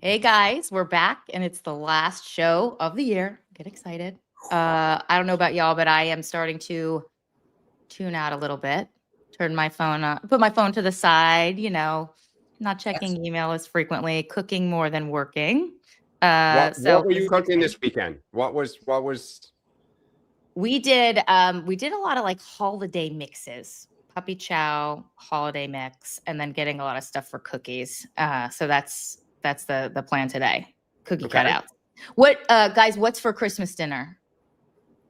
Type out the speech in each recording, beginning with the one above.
Hey guys, we're back and it's the last show of the year. Get excited. I don't know about y'all, but I am starting to tune out a little bit. Turn my phone on, put my phone to the side, not checking email as frequently, cooking more than working. What So were this you is cooking exciting. this weekend? What was We did a lot of like holiday mixes, puppy chow, holiday mix, and then getting a lot of stuff for cookies. So that's the plan today. Cookie okay? cutouts. What guys, what's for Christmas dinner?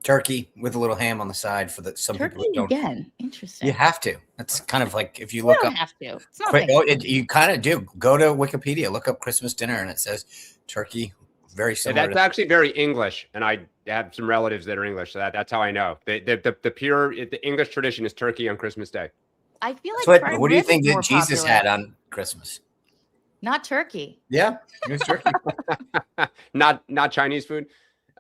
Turkey with a little ham on the side for some Turkey people that don't. again. Interesting. You have to. That's kind of like if you You look don't up have to. It's not quick. Thanksgiving. You kind of do. Go to Wikipedia, look up Christmas dinner, and it says turkey. Very similar. That's actually very English, and I have some relatives that are English, so that's how I know. The English tradition is turkey on Christmas Day. I feel like what do you think that that Jesus had on Christmas? Not turkey. Yeah, it was turkey. not Chinese food.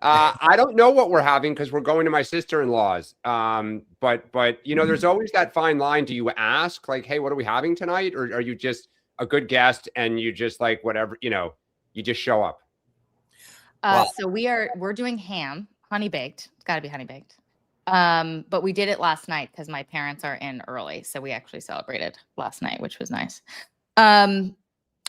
I don't know what we're having because we're going to my sister-in-law's. But there's always that fine line. Do you ask like, hey, what are we having tonight? Or are you just a good guest and you just like whatever, you just show up? So we're doing ham, honey baked. It's got to be honey baked. But we did it last night because my parents are in early, so we actually celebrated last night, which was nice.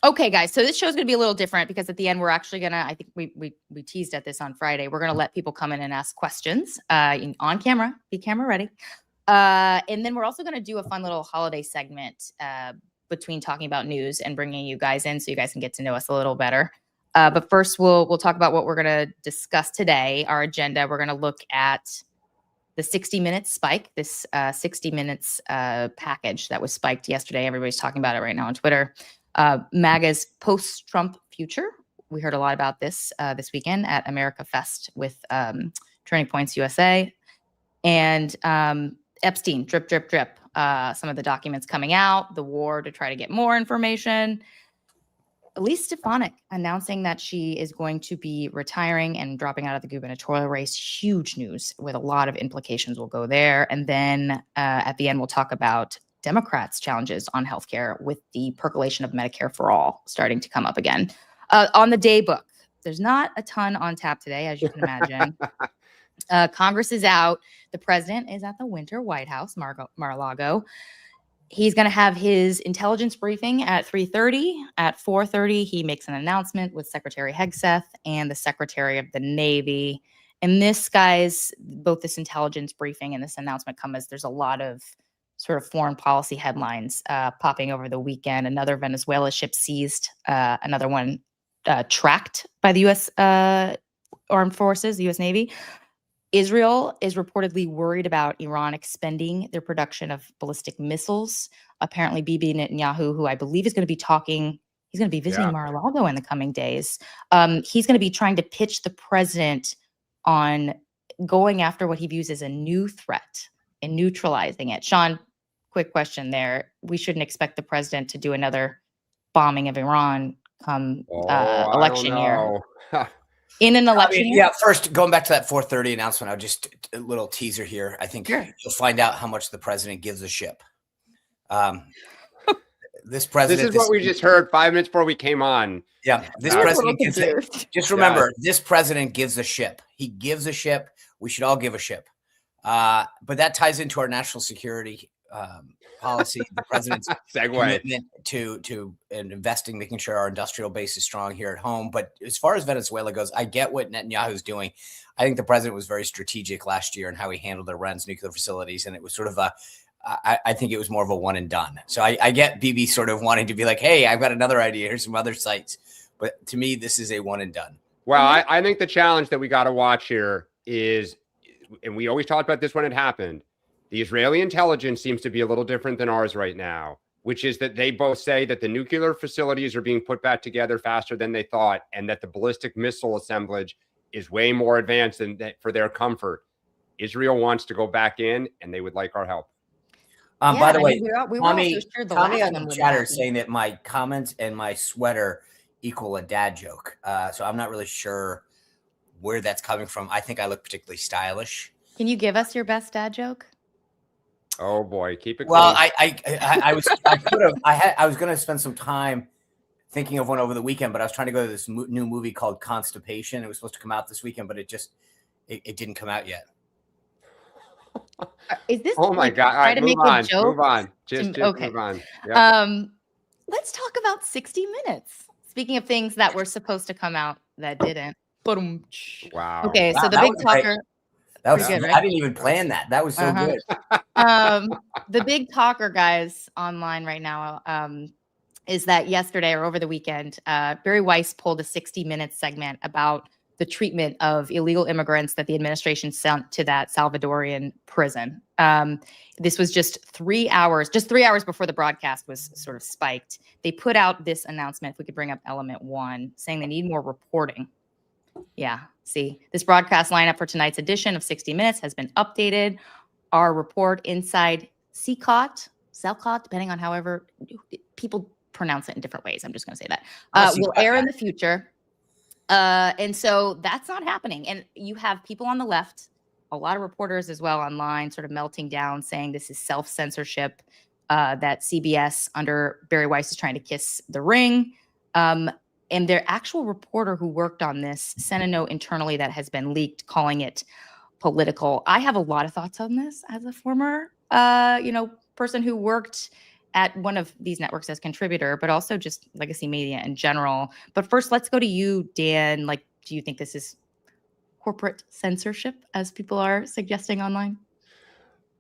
Okay, guys. So this show is going to be a little different because at the end we're actually gonna. I think we teased at this on Friday. We're gonna let people come in and ask questions on camera. Be camera ready. And then we're also gonna do a fun little holiday segment between talking about news and bringing you guys in so you guys can get to know us a little better. But first, we'll talk about what we're going to discuss today. Our agenda. We're going to look at the 60 Minutes spike. This 60 Minutes package that was spiked yesterday. Everybody's talking about it right now on Twitter. MAGA's post-Trump future. We heard a lot about this weekend at America Fest with Turning Points USA and Epstein. Drip, drip, drip. Some of the documents coming out. The war to try to get more information. Elise Stefanik announcing that she is going to be retiring and dropping out of the gubernatorial race. Huge news with a lot of implications. We'll go there. And then at the end, we'll talk about Democrats' challenges on healthcare with the percolation of Medicare for all starting to come up again. On the day book, there's not a ton on tap today, as you can imagine. Congress is out. The president is at the Winter White House, Mar-a-Lago. He's going to have his intelligence briefing at 3:30. At 4:30, he makes an announcement with Secretary Hegseth and the Secretary of the Navy. And this, guys, both this intelligence briefing and this announcement come as there's a lot of sort of foreign policy headlines popping over the weekend. Another Venezuela ship seized, another one tracked by the U.S. Armed Forces, the U.S. Navy. Israel is reportedly worried about Iran expending their production of ballistic missiles. Apparently, Bibi Netanyahu, who I believe is going to be talking, he's going to be visiting Mar-a-Lago in the coming days. He's going to be trying to pitch the president on going after what he views as a new threat and neutralizing it. Sean, quick question there. We shouldn't expect the president to do another bombing of Iran come election year. In an election year? Yeah, first, going back to that 4:30 announcement, I'll just a little teaser here. I think you'll find out how much the president gives a ship. This president. This is what we just heard 5 minutes before we came on. Yeah, this president gives it. Just remember, this president gives a ship. He gives a ship. We should all give a ship. But that ties into our national security policy, the president's commitment to investing, making sure our industrial base is strong here at home. But as far as Venezuela goes, I get what Netanyahu's doing. I think the president was very strategic last year in how he handled Iran's nuclear facilities. And it was sort of I think it was more of a one and done. So I get Bibi sort of wanting to be like, hey, I've got another idea. Here's some other sites. But to me, this is a one and done. Well, I think the challenge that we got to watch here is, and we always talked about this when it happened, the Israeli intelligence seems to be a little different than ours right now, which is that they both say that the nuclear facilities are being put back together faster than they thought, and that the ballistic missile assemblage is way more advanced than that for their comfort. Israel wants to go back in, and they would like our help. By the way, Tommy on the chatter is saying that my comments and my sweater equal a dad joke. So I'm not really sure where that's coming from. I think I look particularly stylish. Can you give us your best dad joke? Oh boy, keep it. Well, I was going to spend some time thinking of one over the weekend, but I was trying to go to this new movie called Constipation. It was supposed to come out this weekend, but it didn't come out yet. Is this Oh my God. All try right, to move make on. a joke? Move on. Just Okay. move on. Yep. Let's talk about 60 Minutes. Speaking of things that were supposed to come out that didn't. Wow. Okay, so Wow, the that big was great. talker. That was Pretty good, I right? didn't even plan that. That was so good. The big talker, guys, online right now is that yesterday or over the weekend, Barry Weiss pulled a 60 Minutes segment about the treatment of illegal immigrants that the administration sent to that Salvadorian prison. This was just 3 hours before the broadcast was sort of spiked. They put out this announcement, if we could bring up element 1, saying they need more reporting. Yeah, see, this broadcast lineup for tonight's edition of 60 Minutes has been updated. Our report inside CCOT, depending on however people pronounce it in different ways. I'm just going to say that. Will air in the future. And so that's not happening. And you have people on the left, a lot of reporters as well online, sort of melting down, saying this is self-censorship, that CBS under Barry Weiss is trying to kiss the ring. And their actual reporter who worked on this sent a note internally that has been leaked calling it political. I have a lot of thoughts on this as a former, person who worked at one of these networks as contributor, but also just legacy media in general. But first, let's go to you, Dan. Like, do you think this is corporate censorship, as people are suggesting online?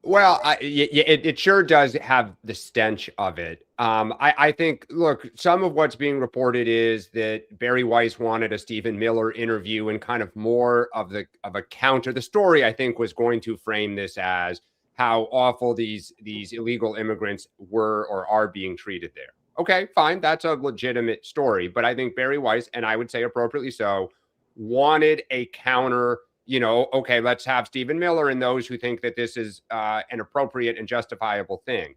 Well, it sure does have the stench of it. I think, look, some of what's being reported is that Barry Weiss wanted a Stephen Miller interview and kind of more of a counter. The story, I think, was going to frame this as how awful these illegal immigrants were or are being treated there. Okay, fine. That's a legitimate story. But I think Barry Weiss, and I would say appropriately so, wanted a counter. Okay, let's have Stephen Miller and those who think that this is an appropriate and justifiable thing.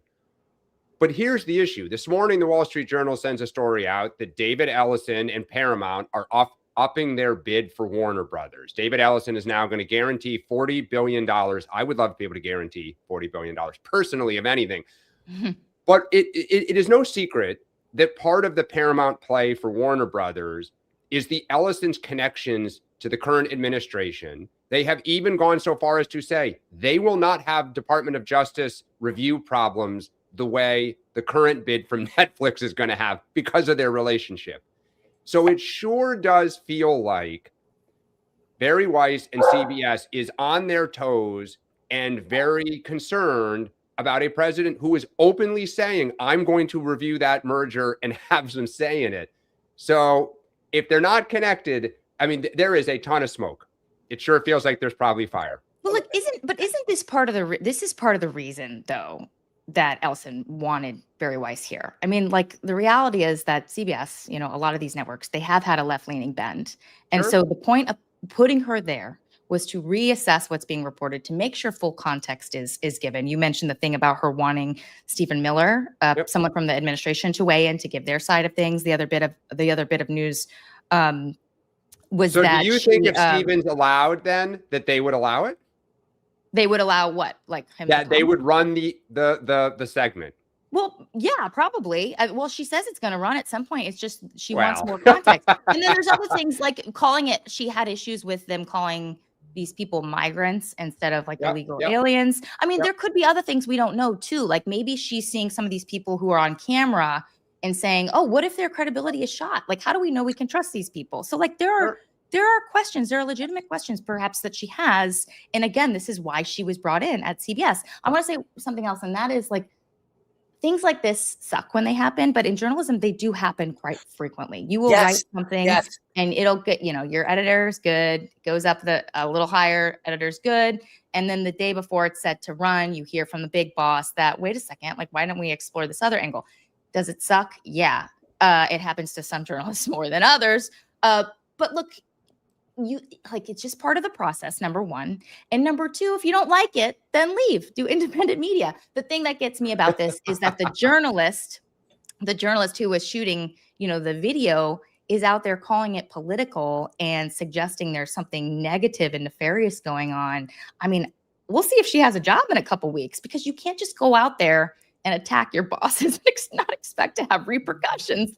But here's the issue. This morning, the Wall Street Journal sends a story out that David Ellison and Paramount are upping their bid for Warner Brothers. David Ellison is now going to guarantee $40 billion. I would love to be able to guarantee $40 billion personally, of anything. But it is no secret that part of the Paramount play for Warner Brothers is the Ellison's connections to the current administration. They have even gone so far as to say they will not have Department of Justice review problems the way the current bid from Netflix is going to have because of their relationship. So it sure does feel like Barry Weiss and CBS is on their toes and very concerned about a president who is openly saying, I'm going to review that merger and have some say in it. So if they're not connected, I mean, there is a ton of smoke. It sure feels like there's probably fire. Well, look, isn't this part of the reason, though, that Ellison wanted Barry Weiss here? I mean, like, the reality is that CBS, a lot of these networks, they have had a left-leaning bend. And so the point of putting her there was to reassess what's being reported, to make sure full context is given. You mentioned the thing about her wanting Stephen Miller, someone from the administration, to weigh in to give their side of things. The other bit of news was so that. Do you think if Stephen's allowed, then that they would allow it? They would allow what? Like him? That they would run the segment. Well, yeah, probably. Well, she says it's going to run at some point. It's just she wants more context. And then there's other things like calling it. She had issues with them calling these people migrants instead of like illegal aliens. I mean, there could be other things we don't know too. Like maybe she's seeing some of these people who are on camera and saying, "Oh, what if their credibility is shot? Like, how do we know we can trust these people?" So like there are questions. There are legitimate questions perhaps that she has. And again, this is why she was brought in at CBS. I want to say something else, and that is like, things like this suck when they happen, but in journalism, they do happen quite frequently. You will write something and it'll get, your editor's good, goes up a little higher, editor's good. And then the day before it's set to run, you hear from the big boss that, wait a second, like, why don't we explore this other angle? Does it suck? Yeah. It happens to some journalists more than others. But look, it's just part of the process, number one. And number two, if you don't like it, then leave, do independent media. The thing that gets me about this is that the journalist who was shooting, the video is out there calling it political and suggesting there's something negative and nefarious going on. I mean, we'll see if she has a job in a couple weeks, because you can't just go out there and attack your bosses and not expect to have repercussions.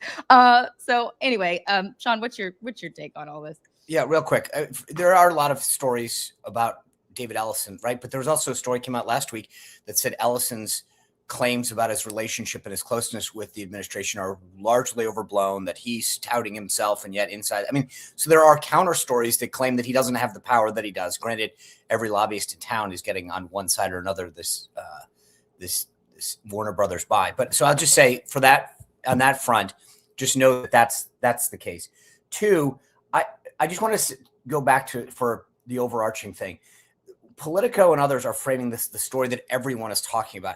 So anyway, Sean, what's your take on all this? Yeah, real quick. There are a lot of stories about David Ellison, right? But there was also a story came out last week that said Ellison's claims about his relationship and his closeness with the administration are largely overblown, that he's touting himself, and yet inside, I mean, so there are counter stories that claim that he doesn't have the power that he does. Granted, every lobbyist in town is getting on one side or another this Warner Brothers buy. But so I'll just say for that, on that front, just know that that's the case. Two, I just want to go back to for the overarching thing. Politico and others are framing the story that everyone is talking about.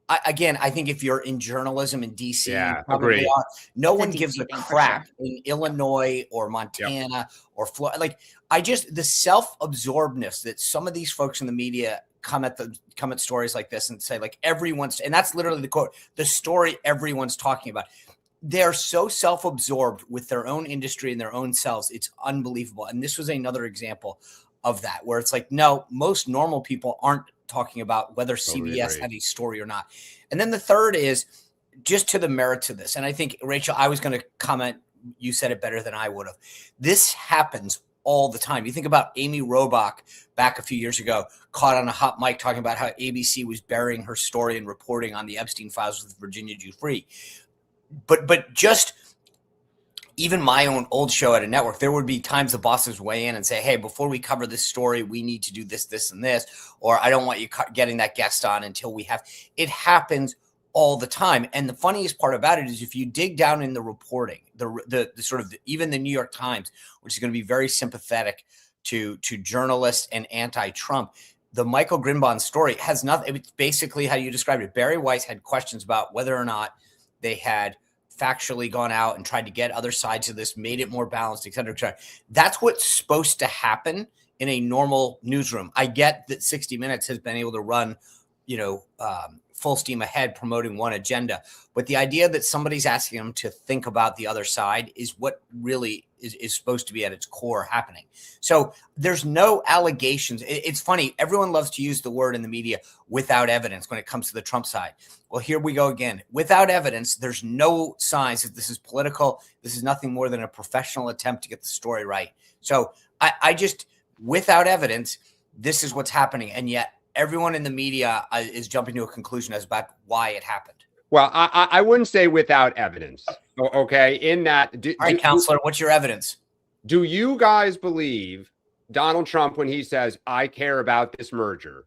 I think if you're in journalism in DC, you probably are. No one gives a crap in Illinois or Montana or Florida. Like, the self-absorbedness that some of these folks in the media come at stories like this and say, like, and that's literally the quote, the story everyone's talking about. They're so self-absorbed with their own industry and their own selves. It's unbelievable. And this was another example of that, where it's like, no, most normal people aren't talking about whether CBS had a story or not. And then the third is just to the merits of this. And I think, Rachel, I was going to comment, you said it better than I would have. This happens all the time. You think about Amy Robach back a few years ago, caught on a hot mic talking about how ABC was burying her story and reporting on the Epstein files with Virginia Giuffre. But just even my own old show at a network, there would be times the bosses weigh in and say, hey, before we cover this story, we need to do this, this, and this, or I don't want you getting that guest on until we have. It happens all the time. And the funniest part about it is if you dig down in the reporting, the sort of even the New York Times, which is going to be very sympathetic to journalists and anti-Trump, the Michael Grinbond story has nothing. It's basically how you described it. Barry Weiss had questions about whether or not they had factually gone out and tried to get other sides of this, made it more balanced, et cetera, et cetera. That's what's supposed to happen in a normal newsroom. I get that 60 Minutes has been able to run, full steam ahead promoting one agenda. But the idea that somebody's asking them to think about the other side is what really is supposed to be at its core happening. So there's no allegations. It's funny. Everyone loves to use the word in the media without evidence when it comes to the Trump side. Well, here we go again. Without evidence, there's no signs that this is political. This is nothing more than a professional attempt to get the story right. So I just, without evidence, this is what's happening. And yet everyone in the media is jumping to a conclusion as about why it happened. Well, I wouldn't say without evidence. Okay. In that. All right, counselor, what's your evidence? Do you guys believe Donald Trump when he says, I care about this merger?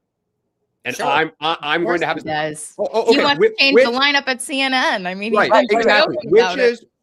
And sure. I'm going to have. He does. He wants to change the lineup at CNN. I mean, right, exactly.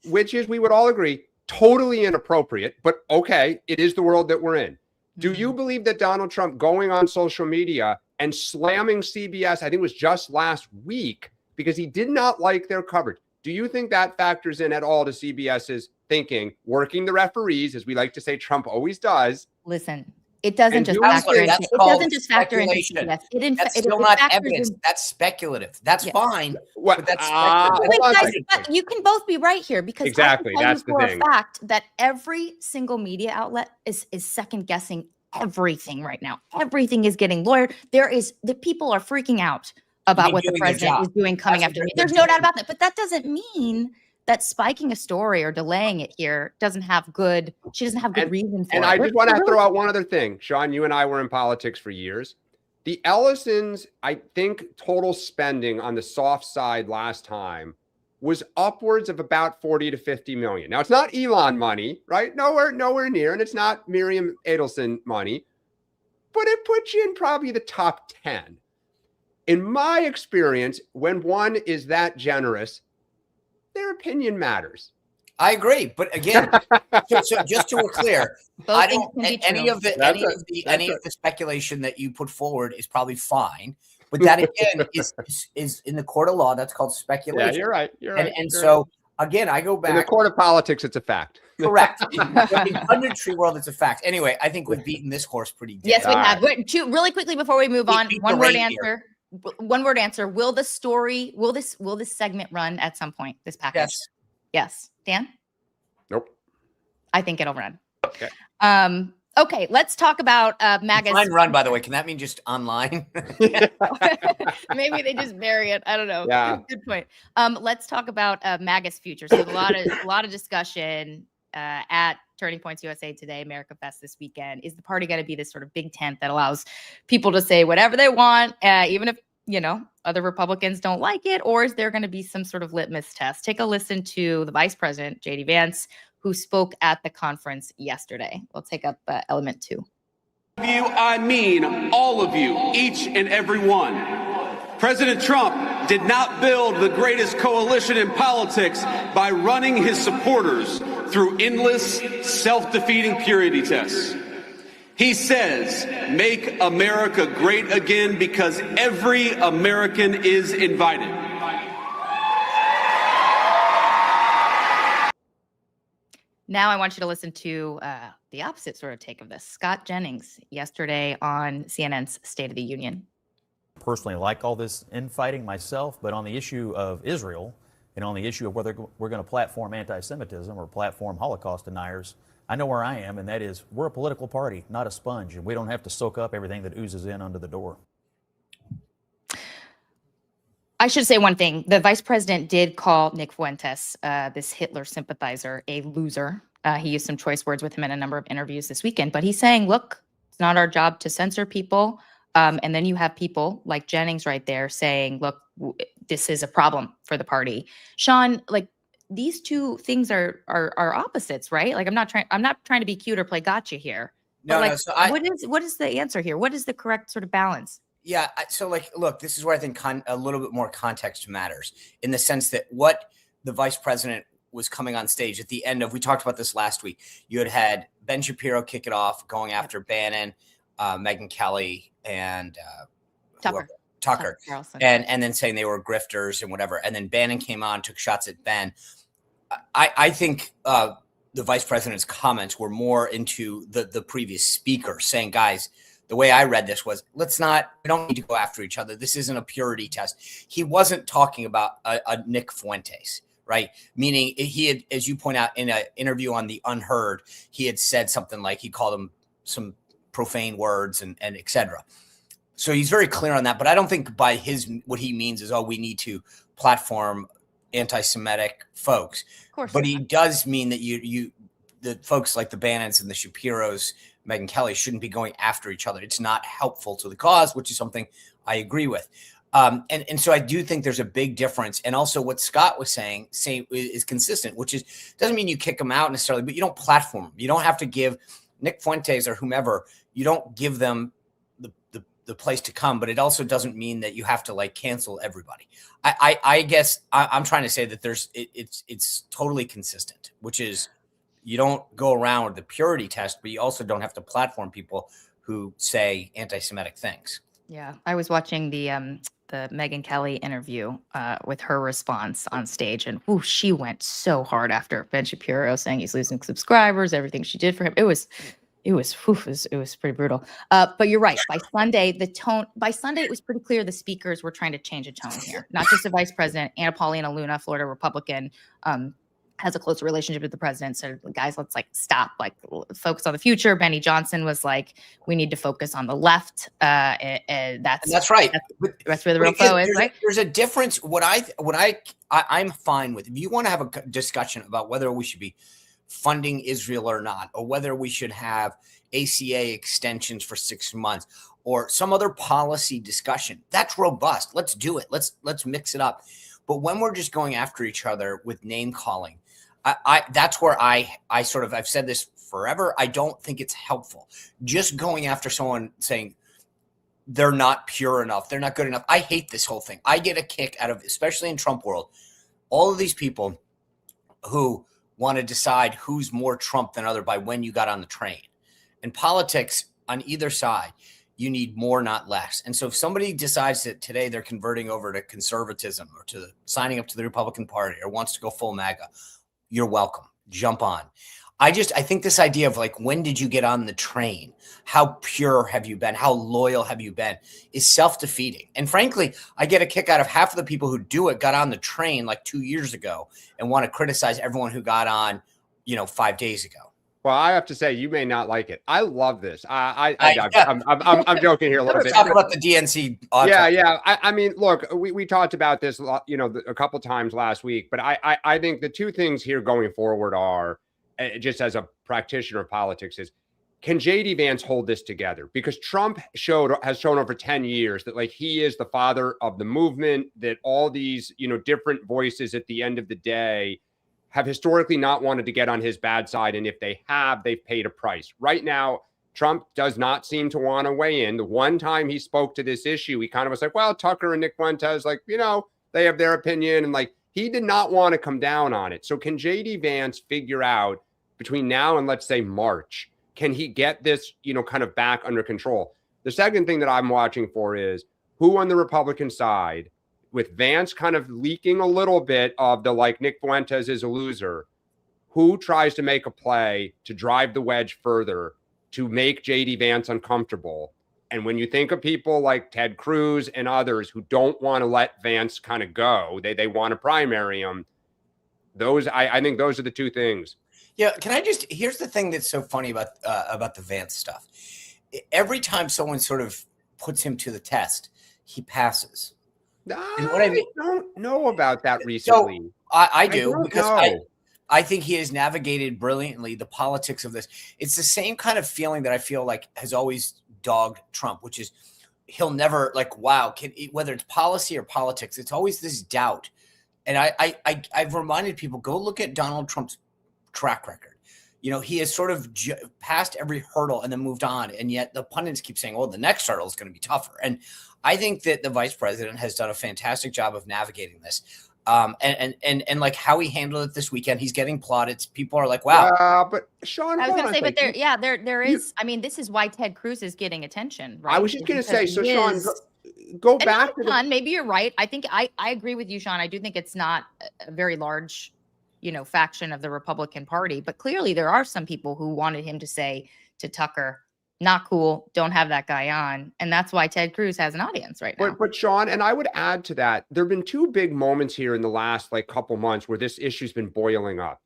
Which is, we would all agree, totally inappropriate. But okay, it is the world that we're in. Do you believe that Donald Trump going on social media and slamming CBS, I think it was just last week, because he did not like their coverage, do you think that factors in at all to CBS's thinking, working the referees, as we like to say Trump always does? Listen, it doesn't just factor into it. Doesn't just factor into CBS. That's still not evidence. That's speculative. That's fine. But that's speculative. Guys, you can both be right here, because exactly that's the thing. For a fact that every single media outlet is second guessing everything right now. Everything is getting lawyered. The people are freaking out about what the president is doing coming after me. There's no doubt about that. But that doesn't mean that spiking a story or delaying it here she doesn't have good reason for it. And I just want to throw out one other thing. Sean, you and I were in politics for years. The Ellisons, I think total spending on the soft side last time was upwards of about 40 to 50 million. Now, it's not Elon money, right? Nowhere near. And it's not Miriam Adelson money, but it puts you in probably the top 10. In my experience, when one is that generous, their opinion matters. I agree, but again, so just to be clear, I don't. Any of the speculation that you put forward is probably fine, but that again is in the court of law. That's called speculation. Yeah, you're right. So again, I go back in the court of politics. It's a fact. Correct. In the punditry world, it's a fact. Anyway, I think we've beaten this horse pretty dead. Yes, we have. Really quickly before we move on, one word answer. One word answer. Will this segment run at some point? This package? Yes. Dan? Nope. I think it'll run. Okay. Okay, let's talk about MAGA's. Fine run, by the way. Can that mean just online? Maybe they just bury it. I don't know. Yeah. Good point. Let's talk about MAGA's future. So a lot of discussion at Turning Points USA today, America Fest this weekend. Is the party going to be this sort of big tent that allows people to say whatever they want, even if other Republicans don't like it, or is there going to be some sort of litmus test? Take a listen to the Vice President, J.D. Vance, who spoke at the conference yesterday. We'll take up element 2. You, I mean all of you, each and every one. President Trump did not build the greatest coalition in politics by running his supporters through endless, self-defeating purity tests. He says, make America great again because every American is invited. Now I want you to listen to the opposite sort of take of this. Scott Jennings yesterday on CNN's State of the Union. Personally like all this infighting myself, but on the issue of Israel and on the issue of whether we're going to platform anti-Semitism or platform Holocaust deniers, I know where I am, and that is we're a political party, not a sponge, and we don't have to soak up everything that oozes in under the door. I should say one thing. The vice president did call Nick Fuentes, this Hitler sympathizer, a loser. He used some choice words with him in a number of interviews this weekend, but he's saying, look, it's not our job to censor people. And then you have people like Jennings right there saying, look, this is a problem for the party. Sean, like, these two things are opposites, right? Like, I'm not trying to be cute or play gotcha here. No, like, no. So what is the answer here? What is the correct sort of balance? Yeah. So, like, look, this is where I think a little bit more context matters, in the sense that what the vice president was coming on stage at the end of, we talked about this last week. You had Ben Shapiro kick it off, going after Bannon, Megyn Kelly, and Tucker, and then saying they were grifters and whatever. And then Bannon came on, took shots at Ben. I think the vice president's comments were more into the previous speaker, saying, guys, the way I read this was, we don't need to go after each other. This isn't a purity test. He wasn't talking about a Nick Fuentes, right? Meaning he had, as you point out in an interview on the Unheard, he had said something like, he called him some profane words and et cetera. So he's very clear on that. But I don't think by what he means is, we need to platform anti-Semitic folks. Of course. But he does mean that the folks like the Bannons and the Shapiros, Megyn Kelly, shouldn't be going after each other. It's not helpful to the cause, which is something I agree with. And so I do think there's a big difference. And also what Scott was saying is consistent, which is, doesn't mean you kick them out necessarily, but you don't platform them. You don't have to give Nick Fuentes or whomever, you don't give them the place to come, but it also doesn't mean that you have to like cancel everybody. I guess I'm trying to say that it's totally consistent, which is you don't go around with the purity test, but you also don't have to platform people who say anti-Semitic things. Yeah, I was watching the Megyn Kelly interview with her response on stage, and she went so hard after Ben Shapiro saying he's losing subscribers, everything she did for him. It was pretty brutal. But you're right. By Sunday, it was pretty clear the speakers were trying to change a tone here. Not just the vice president. Anna Paulina Luna, Florida Republican, has a closer relationship with the president. So guys, let's stop, focus on the future. Benny Johnson was like, we need to focus on the left. That's right. That's where the real foe is, right? There's a difference. I'm fine with, if you want to have a discussion about whether we should be funding Israel or not, or whether we should have ACA extensions for 6 months or some other policy discussion, that's robust. Let's do it. Let's mix it up. But when we're just going after each other with name calling, that's where I've said this forever. I don't think it's helpful. Just going after someone saying they're not pure enough, they're not good enough. I hate this whole thing. I get a kick out of, especially in Trump world, all of these people who want to decide who's more Trump than other by when you got on the train. In politics, on either side, you need more, not less. And so if somebody decides that today they're converting over to conservatism or to signing up to the Republican Party or wants to go full MAGA, you're welcome. Jump on. I think this idea of when did you get on the train? How pure have you been? How loyal have you been? Is self-defeating. And frankly, I get a kick out of half of the people who do it got on the train 2 years ago and want to criticize everyone who got on, 5 days ago. Well, I have to say, you may not like it. I love this. I'm joking here a little bit. Talk about the DNC. Yeah. I mean, look, we talked about this, a couple times last week, but I think the two things here going forward are, just as a practitioner of politics, is can JD Vance hold this together? Because Trump has shown over 10 years that like he is the father of the movement, that all these, different voices at the end of the day have historically not wanted to get on his bad side. And if they have, they've paid a price. Right now, Trump does not seem to want to weigh in. The one time he spoke to this issue, he kind of was like, well, Tucker and Nick Fuentes, like, they have their opinion. And like, he did not want to come down on it. So can JD Vance figure out between now and let's say March, can he get this, kind of back under control? The second thing that I'm watching for is who on the Republican side, with Vance kind of leaking a little bit of the like Nick Fuentes is a loser, who tries to make a play to drive the wedge further to make JD Vance uncomfortable. And when you think of people like Ted Cruz and others who don't want to let Vance kind of go, they want to primary him. I think those are the two things. Yeah. Here's the thing that's so funny about the Vance stuff. Every time someone sort of puts him to the test, he passes. I don't know about that recently. So I do, because I think he has navigated brilliantly the politics of this. It's the same kind of feeling that I feel like has always dogged Trump, which is he'll never whether it's policy or politics, it's always this doubt. And I've reminded people, go look at Donald Trump's track record. He has sort of passed every hurdle and then moved on. And yet the pundits keep saying, well, the next hurdle is going to be tougher. And I think that the vice president has done a fantastic job of navigating this. And like how he handled it this weekend, he's getting plaudits. People are like, wow. But Sean, I was going to say, but there is, I mean, this is why Ted Cruz is getting attention, right? I was just going to say, so Sean, go back to maybe you're right. I think I agree with you, Sean. I do think it's not a very large, faction of the Republican Party, but clearly there are some people who wanted him to say to Tucker, not cool, don't have that guy on. And that's why Ted Cruz has an audience right now. But Sean, and I would add to that, there have been two big moments here in the last couple months where this issue's been boiling up.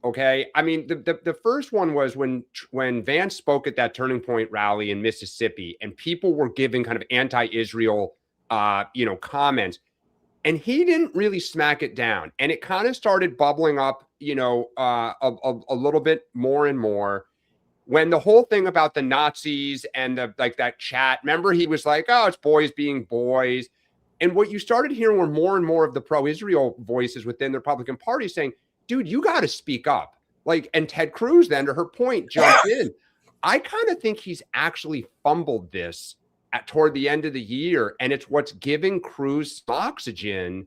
Okay. I mean, the first one was when Vance spoke at that Turning Point rally in Mississippi and people were giving kind of anti-Israel, comments. And he didn't really smack it down. And it kind of started bubbling up, a little bit more and more. When the whole thing about the Nazis and that chat, remember he was like, oh, it's boys being boys. And what you started hearing were more and more of the pro-Israel voices within the Republican Party saying, dude, you got to speak up. And Ted Cruz then, to her point, jumped in. I kind of think he's actually fumbled this toward the end of the year. And it's what's giving Cruz oxygen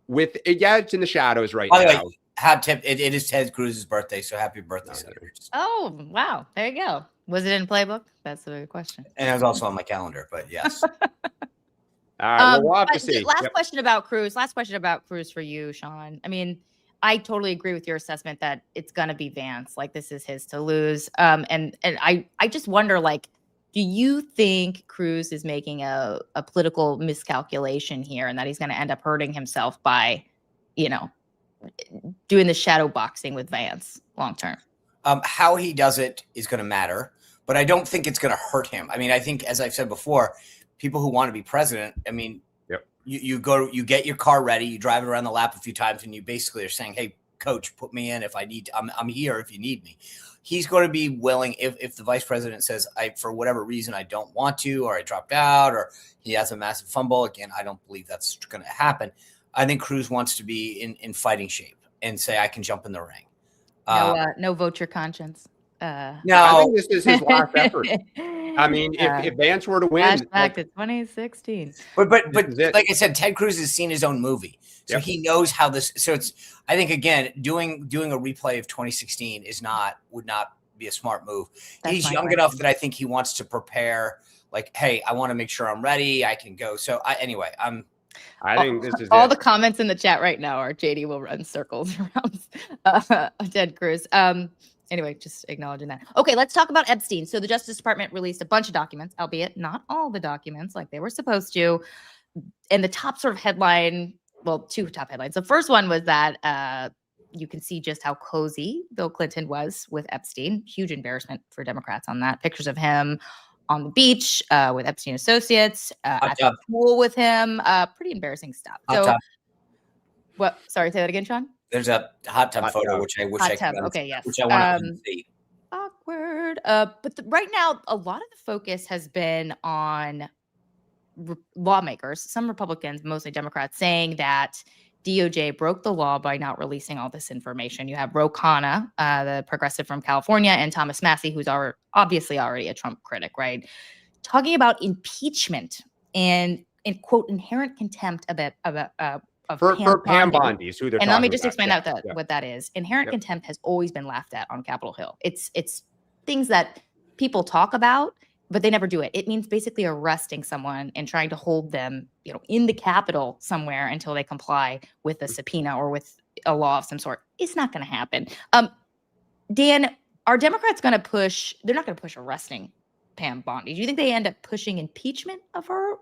with it. Yeah, it's in the shadows right now. It is Ted Cruz's birthday, so happy birthday, Senator. Oh, wow. There you go. Was it in playbook? That's the big question. And it was also on my calendar, but yes. All right, well, we'll have to see. Last question about Cruz for you, Sean. I mean, I totally agree with your assessment that it's going to be Vance. Like, this is his to lose. And I just wonder, do you think Cruz is making a political miscalculation here and that he's going to end up hurting himself by, doing the shadow boxing with Vance long term? How he does it is going to matter, but I don't think it's going to hurt him. I mean, I think, as I've said before, people who want to be president, I mean, you get your car ready, you drive it around the lap a few times, and you basically are saying, hey, coach, put me in if I need, I'm here if you need me. He's going to be willing, if the vice president says, for whatever reason, I don't want to, or I dropped out, or he has a massive fumble. Again, I don't believe that's going to happen. I think Cruz wants to be in fighting shape and say, I can jump in the ring. No vote your conscience. No, I think this is his last effort. I mean, if Vance were to win, back to 2016. But like I said, Ted Cruz has seen his own movie, so he knows how this. So it's. I think again, doing a replay of 2016 would not be a smart move. He's young enough that I think he wants to prepare. Like, hey, I want to make sure I'm ready. I can go. So I think this is all the comments in the chat right now are JD will run circles around Ted Cruz. Anyway, just acknowledging that. Okay, let's talk about Epstein. So the Justice Department released a bunch of documents, albeit not all the documents like they were supposed to. And the top sort of headline, well, two top headlines. The first one was that You can see just how cozy Bill Clinton was with Epstein. Huge embarrassment for Democrats on that. Pictures of him on the beach with Epstein associates, at the pool with him. Pretty embarrassing stuff. What? Sorry, say that again, Sean. There's a hot tub photo, which I wish I could Okay, yes. which I want to see. Awkward. But right now, a lot of the focus has been on lawmakers, some Republicans, mostly Democrats, saying that DOJ broke the law by not releasing all this information. You have Ro Khanna, the progressive from California, and Thomas Massie, who's obviously already a Trump critic, right? Talking about impeachment and quote, inherent contempt of Pam Bondi's who they're and talking let me just about. explain out what that is. Inherent contempt has always been laughed at on Capitol Hill. It's things that people talk about, but they never do it. It means basically arresting someone and trying to hold them, in the Capitol somewhere until they comply with a subpoena or with a law of some sort. It's not going to happen. Dan, are Democrats going to push? They're not going to push arresting Pam Bondi. Do you think they end up pushing impeachment of her?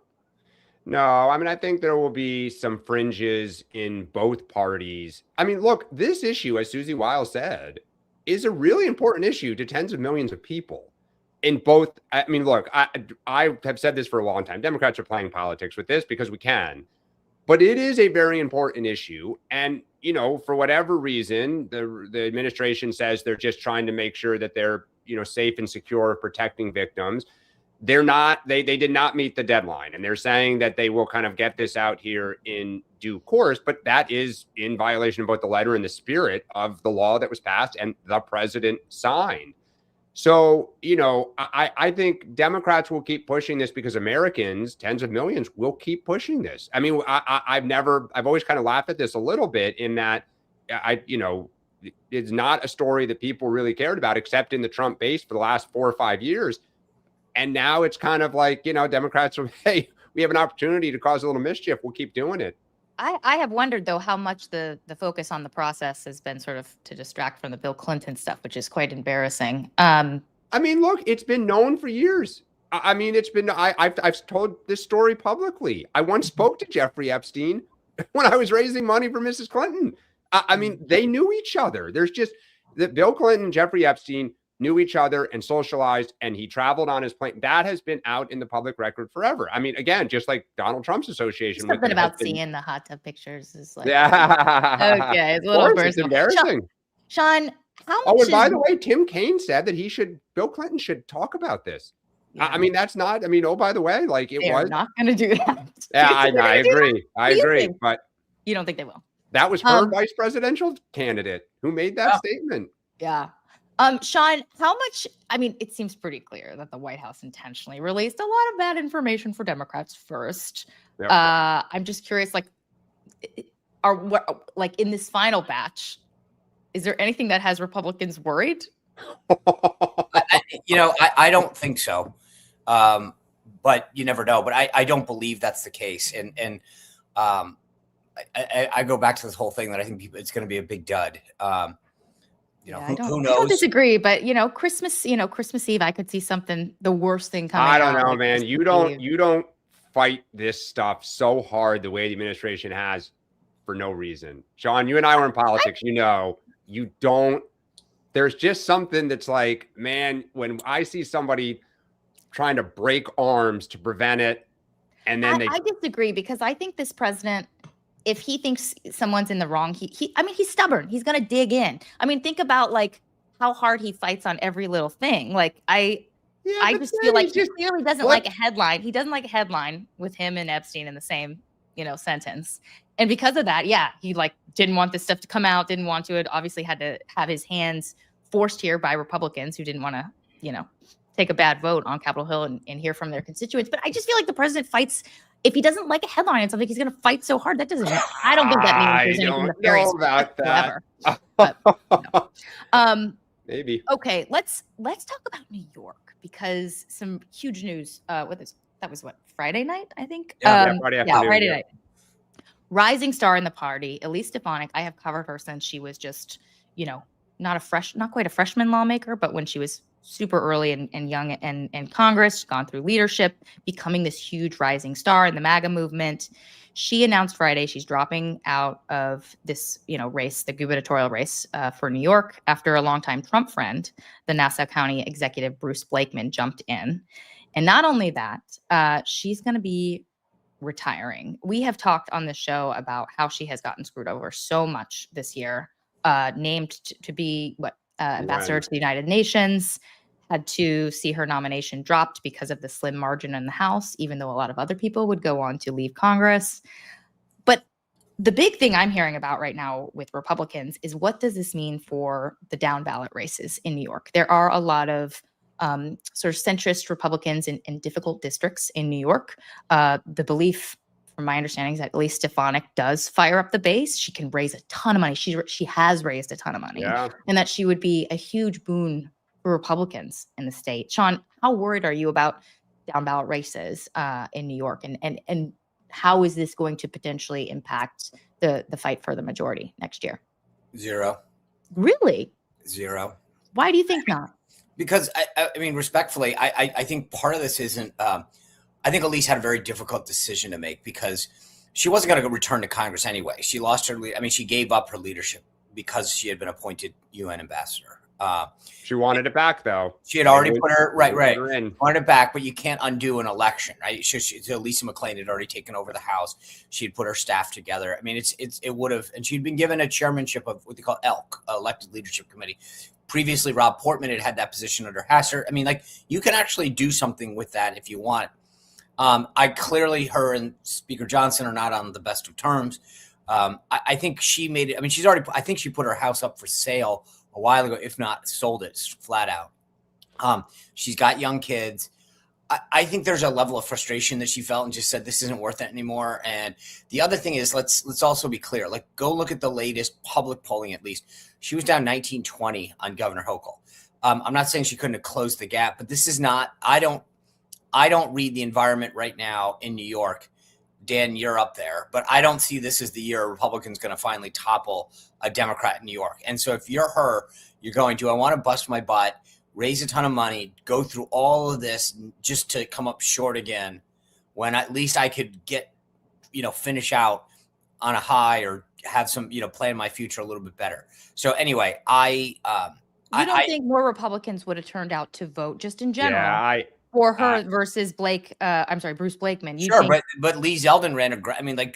No, I mean, I think there will be some fringes in both parties. I mean, look, this issue, as Susie Wiles said, is a really important issue to tens of millions of people. In both, I mean, look, I have said this for a long time. Democrats are playing politics with this because we can, but it is a very important issue. And, for whatever reason, the administration says they're just trying to make sure that they're, safe and secure, protecting victims. They're not, they did not meet the deadline. And they're saying that they will kind of get this out here in due course, but that is in violation of both the letter and the spirit of the law that was passed and the president signed. So, I think Democrats will keep pushing this because Americans, tens of millions, will keep pushing this. I mean, I've always kind of laughed at this a little bit in that it's not a story that people really cared about, except in the Trump base for the last 4 or 5 years. And now it's kind of like, Democrats are, hey, we have an opportunity to cause a little mischief. We'll keep doing it. I have wondered, though, how much the focus on the process has been sort of to distract from the Bill Clinton stuff, which is quite embarrassing. I mean, look, it's been known for years. I mean, it's been, I've told this story publicly. I once spoke to Jeffrey Epstein when I was raising money for Mrs. Clinton. I mean, they knew each other. There's just that Bill Clinton and Jeffrey Epstein knew each other and socialized, and he traveled on his plane. That has been out in the public record forever. I mean, again, just like Donald Trump's association. Something about seeing the hot tub pictures is like, okay, it's a little personal. It's embarrassing. Sean, how much? Oh, and by the way, Tim Kaine said that Bill Clinton should talk about this. Yeah. I mean, that's not, oh, by the way, like they was not going to do that. Yeah, I agree. I agree. But you don't think they will? That was her vice presidential candidate who made that statement. Yeah. Sean, how much, it seems pretty clear that the White House intentionally released a lot of bad information for Democrats first. Yep. I'm just curious, in this final batch, is there anything that has Republicans worried? I don't think so. But you never know. But I don't believe that's the case. And I go back to this whole thing that I think it's going to be a big dud. Who knows? I don't disagree, but Christmas Eve, I could see the worst thing coming. I don't know, man. You don't fight this stuff so hard the way the administration has for no reason. Sean, you and I were in politics. You don't. There's just something that's like, man, when I see somebody trying to break arms to prevent it, and then I disagree because I think this president, if he thinks someone's in the wrong, he's stubborn. He's going to dig in. Think about how hard he fights on every little thing. I just feel like he clearly doesn't like a headline. He doesn't like a headline with him and Epstein in the same, sentence. And because of that, he didn't want this stuff to come out, didn't want to. It obviously had to have his hands forced here by Republicans who didn't want to, take a bad vote on Capitol Hill and hear from their constituents. But I just feel like the president fights. If he doesn't like a headline and something, he's going to fight so hard. That doesn't. I don't think that means there's anything nefarious about that. But, maybe. Okay, let's talk about New York because some huge news. That was Friday night, I think. Friday afternoon. Friday night. Rising star in the party, Elise Stefanik. I have covered her since she was just, not quite a freshman lawmaker, but when she was super early and young and Congress, gone through leadership, becoming this huge rising star in the MAGA movement. She announced Friday she's dropping out of this, race, the gubernatorial race for New York, after a longtime Trump friend, the Nassau County executive Bruce Blakeman, jumped in. And not only that, she's going to be retiring. We have talked on the show about how she has gotten screwed over so much this year, named to be ambassador to the United Nations, had to see her nomination dropped because of the slim margin in the House, even though a lot of other people would go on to leave Congress. But the big thing I'm hearing about right now with Republicans is, what does this mean for the down ballot races in New York? There are a lot of sort of centrist Republicans in difficult districts in New York. The belief, from my understanding, is that at least Stefanik does fire up the base. She can raise a ton of money. She has raised a ton of money, and that she would be a huge boon for Republicans in the state. Sean, how worried are you about down ballot races in New York, and how is this going to potentially impact the fight for the majority next year? Zero. Really? Zero. Why do you think not? Because I mean, respectfully, I think part of this isn't. I think Elise had a very difficult decision to make, because she wasn't going to return to Congress anyway. She lost her. I mean, she gave up her leadership because she had been appointed UN ambassador. She wanted it back, though. She had already put her right. In. Wanted it back, but you can't undo an election, right? So Lisa McClain had already taken over the House. She had put her staff together. I mean, it would have, and she'd been given a chairmanship of what they call ELK, Elected Leadership Committee. Previously, Rob Portman had that position under Hasser. I mean, like, you can actually do something with that if you want. Clearly, her and Speaker Johnson are not on the best of terms. I think she made it. I mean, I think she put her house up for sale a while ago, if not sold it flat out. She's got young kids. I think there's a level of frustration that she felt and just said, this isn't worth it anymore. And the other thing is, let's also be clear. Like, go look at the latest public polling. At least she was down 19-20 on Governor Hochul. I'm not saying she couldn't have closed the gap, but this is not. I don't read the environment right now in New York. Dan, you're up there, but I don't see this as the year a Republican's going to finally topple a Democrat in New York. And so if you're her, you're going to, I want to bust my butt, raise a ton of money, go through all of this just to come up short again, when at least I could get, finish out on a high, or have some, plan my future a little bit better. So anyway, I don't think more Republicans would have turned out to vote, just in general? Yeah, for her versus Bruce Blakeman. Sure, but Lee Zeldin ran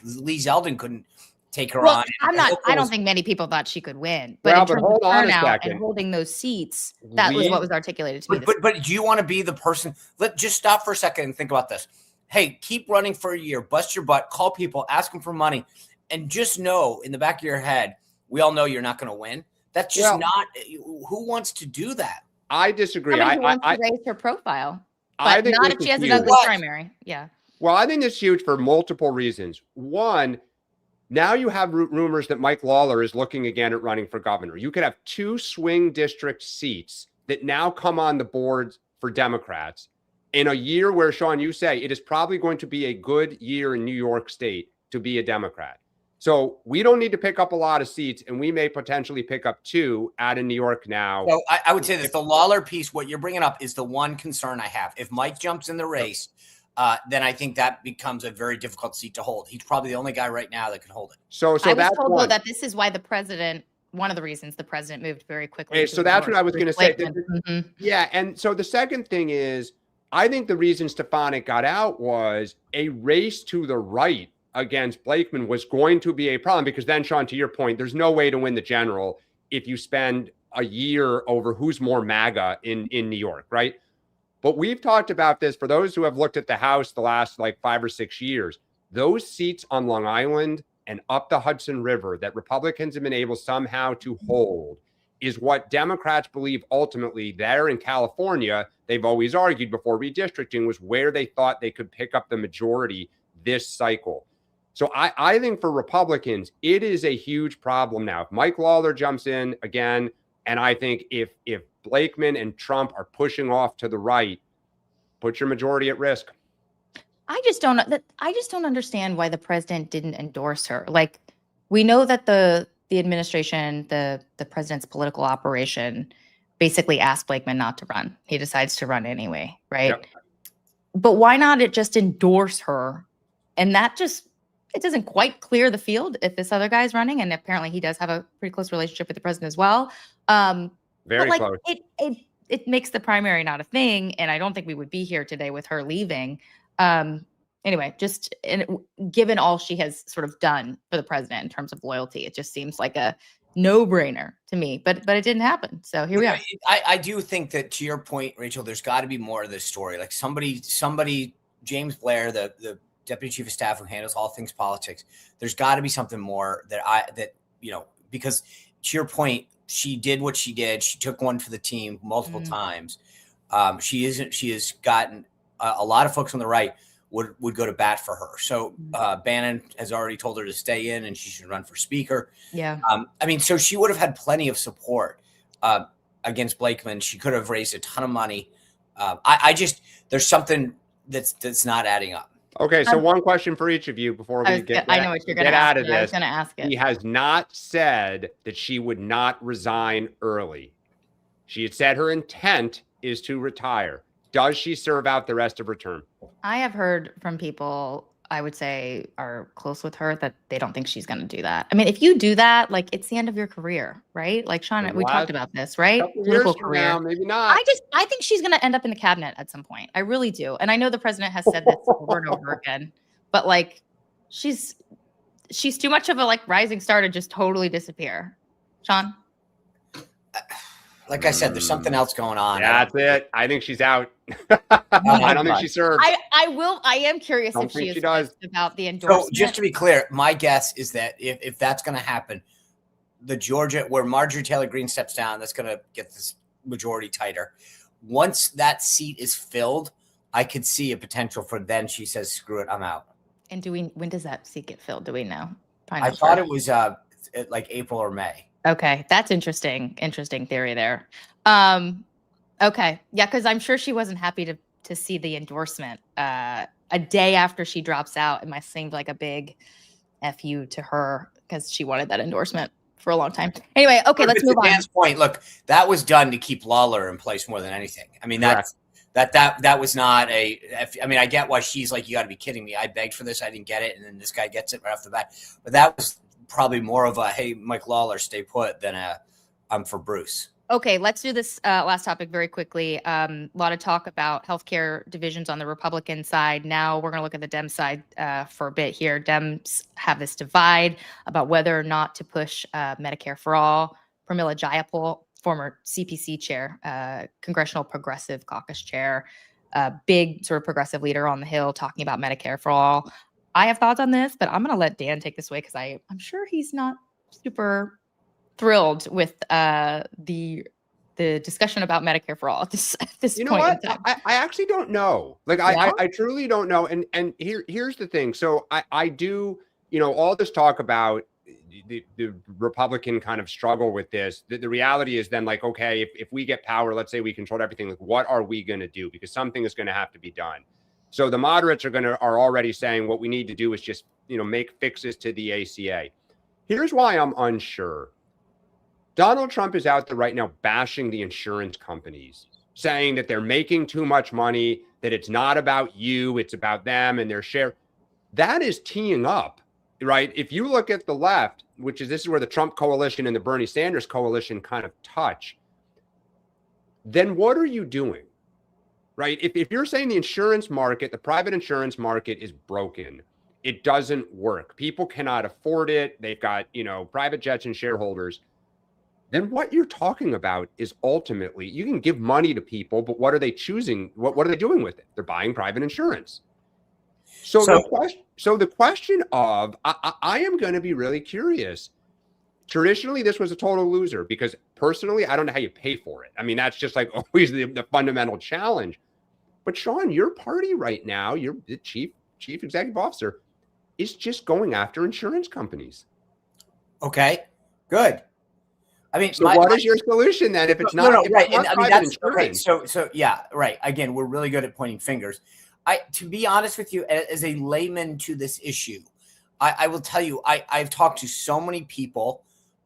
Lee Zeldin couldn't take her on. I don't think many people thought she could win. But in terms of turnout and holding those seats, that was what was articulated to me. But do you want to be the person? Just stop for a second and think about this. Hey, keep running for a year, bust your butt, call people, ask them for money, and just know in the back of your head, we all know you're not going to win. That's just not. Who wants to do that? I disagree. Somebody who wants to raise her profile. But I think not if she has an ugly primary. Yeah. Well, I think it's huge for multiple reasons. One, now you have rumors that Mike Lawler is looking again at running for governor. You could have 2 swing district seats that now come on the boards for Democrats in a year where, Sean, you say it is probably going to be a good year in New York State to be a Democrat. So we don't need to pick up a lot of seats, and we may potentially pick up 2 out in New York now. So I would say that the Lawler piece, what you're bringing up, is the one concern I have. If Mike jumps in the race, then I think that becomes a very difficult seat to hold. He's probably the only guy right now that can hold it. So I was told, though, that this is why one of the reasons the president moved very quickly. So that's what I was going to say. Yeah, and so the second thing is, I think the reason Stefanik got out was a race to the right against Blakeman was going to be a problem, because then, Sean, to your point, there's no way to win the general if you spend a year over who's more MAGA in New York, right? But we've talked about this for those who have looked at the House the last 5 or 6 years. Those seats on Long Island and up the Hudson River that Republicans have been able somehow to hold is what Democrats believe ultimately there in California. They've always argued before redistricting was where they thought they could pick up the majority this cycle. So I think for Republicans, it is a huge problem now. If Mike Lawler jumps in again, and I think if Blakeman and Trump are pushing off to the right, put your majority at risk. I just don't understand why the president didn't endorse her. Like, we know that the administration, the president's political operation, basically asked Blakeman not to run. He decides to run anyway, right? Yep. But why not just endorse her? And that just it doesn't quite clear the field if this other guy's running, and apparently he does have a pretty close relationship with the president as well. Very but like close. it makes the primary not a thing, and I don't think we would be here today with her leaving. Anyway, just given all she has sort of done for the president in terms of loyalty, it just seems like a no-brainer to me. But it didn't happen, so here we are. I do think that, to your point, Rachel, there's got to be more of this story. Like somebody, James Blair, the deputy chief of staff who handles all things politics. There's got to be something more that because to your point, she did what she did. She took one for the team multiple times. She has gotten a lot of folks on the right would go to bat for her. So Bannon has already told her to stay in and she should run for speaker. Yeah. So she would have had plenty of support against Blakeman. She could have raised a ton of money. There's something that's not adding up. Okay, so one question for each of you before we get out of this. I was going to ask it. He has not said that she would not resign early. She had said her intent is to retire. Does she serve out the rest of her term? I have heard from people I would say are close with her that they don't think she's going to do that. I mean, if you do that, like it's the end of your career, right? Like Sean, we talked about this, right? Political career. Now, maybe not. I think she's going to end up in the cabinet at some point. I really do. And I know the president has said this over and over again, but like she's too much of a like rising star to just totally disappear. Sean? Like I said, there's something else going on. That's it. I think she's out. I don't think she serves. I am curious if she does about the endorsement. So just to be clear, my guess is that if that's going to happen, the Georgia, where Marjorie Taylor Greene steps down, that's going to get this majority tighter. Once that seat is filled, I could see a potential for then she says, screw it, I'm out. And when does that seat get filled? Do we know? I thought it was like April or May. Okay, that's interesting. Interesting theory there. Okay, yeah, because I'm sure she wasn't happy to see the endorsement a day after she drops out. It must seem like a big FU to her because she wanted that endorsement for a long time. Anyway, okay, let's move on. Dan's point, look, that was done to keep Lawler in place more than anything. I mean, that was not a. I mean, I get why she's like, you got to be kidding me. I begged for this, I didn't get it, and then this guy gets it right off the bat. But that was probably more of a, hey, Mike Lawler, stay put, than I'm for Bruce. Okay, let's do this last topic very quickly. A lot of talk about healthcare divisions on the Republican side. Now we're going to look at the Dem side for a bit here. Dems have this divide about whether or not to push Medicare for all. Pramila Jayapal, former CPC chair, Congressional Progressive Caucus chair, big sort of progressive leader on the Hill, talking about Medicare for all. I have thoughts on this, but I'm going to let Dan take this away because I'm sure he's not super thrilled with the discussion about Medicare for all at this you know point what? in time. I actually don't know. Like I truly don't know. And here's the thing. So I do, all this talk about the Republican kind of struggle with this. The reality is then like, okay, if we get power, let's say we control everything, like what are we going to do? Because something is going to have to be done. So the moderates are already saying what we need to do is just, make fixes to the ACA. Here's why I'm unsure. Donald Trump is out there right now bashing the insurance companies, saying that they're making too much money, that it's not about you, it's about them and their share. That is teeing up, right? If you look at the left, this is where the Trump coalition and the Bernie Sanders coalition kind of touch, then what are you doing? Right? If you're saying the insurance market, the private insurance market is broken, it doesn't work. People cannot afford it. They've got, private jets and shareholders. Then what you're talking about is ultimately, you can give money to people, but what are they choosing? What are they doing with it? They're buying private insurance. So the question of, I am going to be really curious. Traditionally, this was a total loser because personally, I don't know how you pay for it. I mean, that's just like always the fundamental challenge. But Sean, your party right now, you're the chief executive officer, is just going after insurance companies. Okay, good. I mean, so what is your solution then? If it's not, right? I mean, that's right. So yeah, right. Again, we're really good at pointing fingers. To be honest with you, as a layman to this issue, I will tell you, I've talked to so many people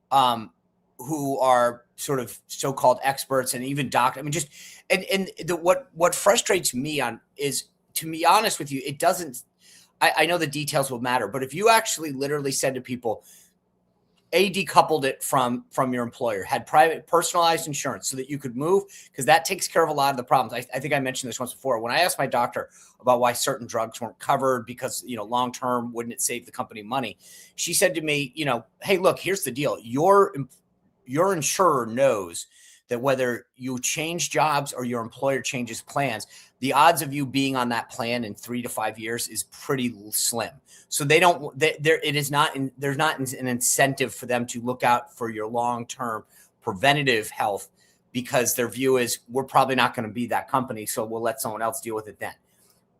who are sort of so-called experts and even doctors. I mean, what frustrates me is, to be honest with you, I know the details will matter, but if you actually literally said to people, decoupled it from your employer, had private personalized insurance so that you could move, because that takes care of a lot of the problems. I think I mentioned this once before. When I asked my doctor about why certain drugs weren't covered because, long term, wouldn't it save the company money? She said to me, hey, look, here's the deal. Your insurer knows that whether you change jobs or your employer changes plans, the odds of you being on that plan in 3 to 5 years is pretty slim. So there's not an incentive for them to look out for your long-term preventative health, because their view is, we're probably not going to be that company, so we'll let someone else deal with it then.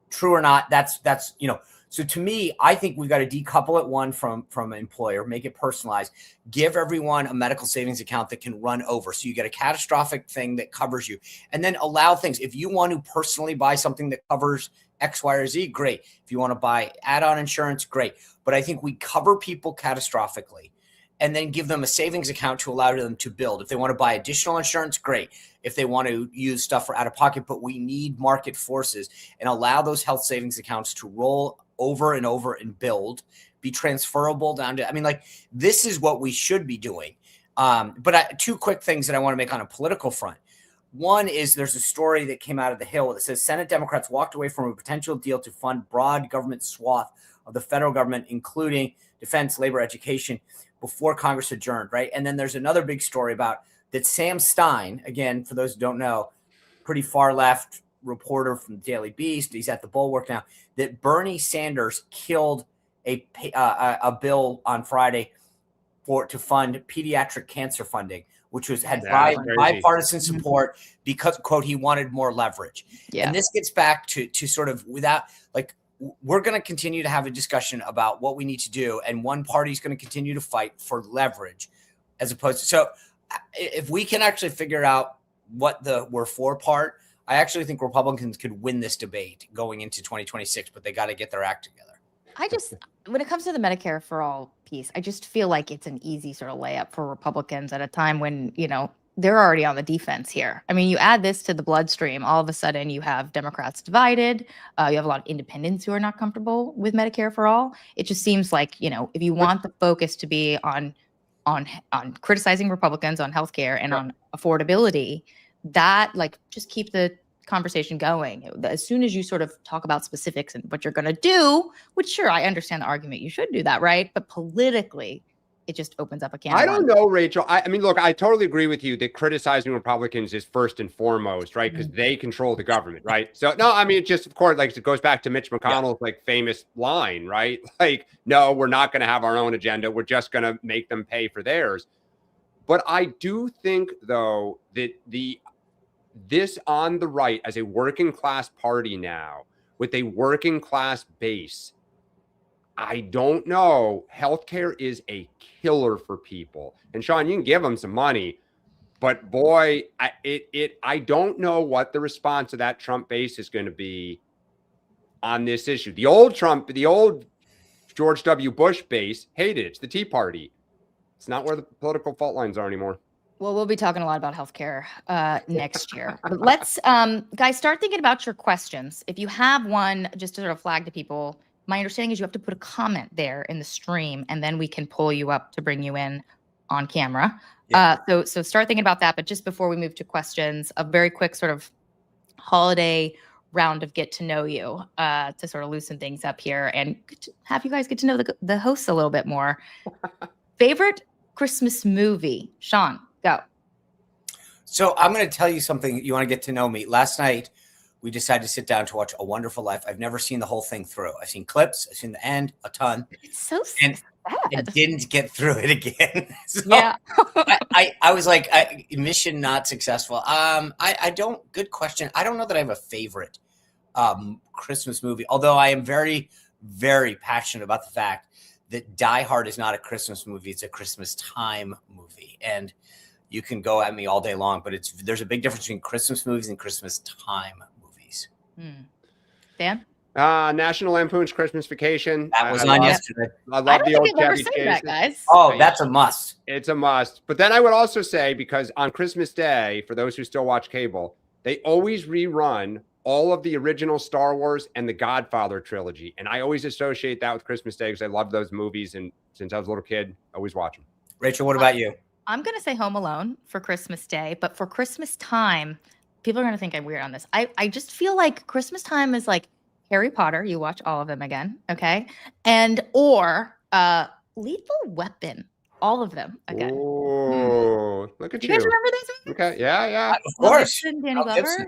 True or not, that's so to me, I think we've got to decouple it, one, from an employer, make it personalized, give everyone a medical savings account that can run over. So you get a catastrophic thing that covers you, and then allow things. If you want to personally buy something that covers X, Y, or Z, great. If you want to buy add-on insurance, great. But I think we cover people catastrophically and then give them a savings account to allow them to build. If they want to buy additional insurance, great. If they want to use stuff for out of pocket, but we need market forces, and allow those health savings accounts to roll over and over and build, be transferable down to, this is what we should be doing. But two quick things that I want to make on a political front. One is, there's a story that came out of the Hill that says Senate Democrats walked away from a potential deal to fund broad government swath of the federal government, including defense, labor, education, before Congress adjourned, right? And then there's another big story about that Sam Stein, again, for those who don't know, pretty far left reporter from the Daily Beast, he's at the Bulwark now, that Bernie Sanders killed a bill on Friday to fund pediatric cancer funding, which had bipartisan support because, quote, he wanted more leverage. Yeah. And this gets back to sort of, without, we're going to continue to have a discussion about what we need to do, and one party is going to continue to fight for leverage, as opposed to, so if we can actually figure out what we're for part, I actually think Republicans could win this debate going into 2026, but they got to get their act together. When it comes to the Medicare for all piece, I just feel like it's an easy sort of layup for Republicans at a time when, they're already on the defense here. I mean, you add this to the bloodstream, all of a sudden you have Democrats divided. You have a lot of independents who are not comfortable with Medicare for all. It just seems like, if you want the focus to be on criticizing Republicans on healthcare and on affordability, that just keep the conversation going. As soon as you sort of talk about specifics and what you're going to do, which, sure, I understand the argument, you should do that, right? But politically, it just opens up a can. I don't know, Rachel. I mean, look, I totally agree with you that criticizing Republicans is first and foremost, right? Because they control the government, right? So, no, I mean, it just, of course, it goes back to Mitch McConnell's famous line, right? No, we're not going to have our own agenda. We're just going to make them pay for theirs. But I do think, though, that this on the right as a working class party now with a working class base, I don't know. Healthcare is a killer for people. And Sean, you can give them some money, but boy, I don't know what the response to that Trump base is going to be on this issue. The old George W. Bush base hated it. It's the Tea Party. It's not where the political fault lines are anymore. Well, we'll be talking a lot about healthcare next year. But let's, guys, start thinking about your questions. If you have one, just to sort of flag to people, my understanding is you have to put a comment there in the stream, and then we can pull you up to bring you in on camera. Yeah. So start thinking about that. But just before we move to questions, a very quick sort of holiday round of get to know you to sort of loosen things up here and have you guys get to know the hosts a little bit more. Favorite Christmas movie? Sean, go. So I'm going to tell you something. You want to get to know me. Last night, we decided to sit down to watch A Wonderful Life. I've never seen the whole thing through. I've seen clips. I've seen the end, a ton. It's so sad. And didn't get through it again. So yeah. I was like, mission not successful. Good question. I don't know that I have a favorite Christmas movie, although I am very, very passionate about the fact that Die Hard is not a Christmas movie. It's a Christmas time movie. And you can go at me all day long, but there's a big difference between Christmas movies and Christmas time movies. Dan? National Lampoon's Christmas Vacation. That was on yesterday. I love the old Chevy Chase. That, guys. Oh, that's a must. It's a must. But then I would also say, because on Christmas Day, for those who still watch cable, they always rerun all of the original Star Wars and the Godfather trilogy. And I always associate that with Christmas Day because I love those movies. And since I was a little kid, I always watch them. Rachel, what about you? I'm going to say Home Alone for Christmas Day, but for Christmas time, people are going to think I'm weird on this. I just feel like Christmas time is like Harry Potter. You watch all of them again. Okay. Or Lethal Weapon. All of them again. Oh, look at You you. guys remember those movies? Okay. Yeah. Of course. Danny Mel Glover. Gibson.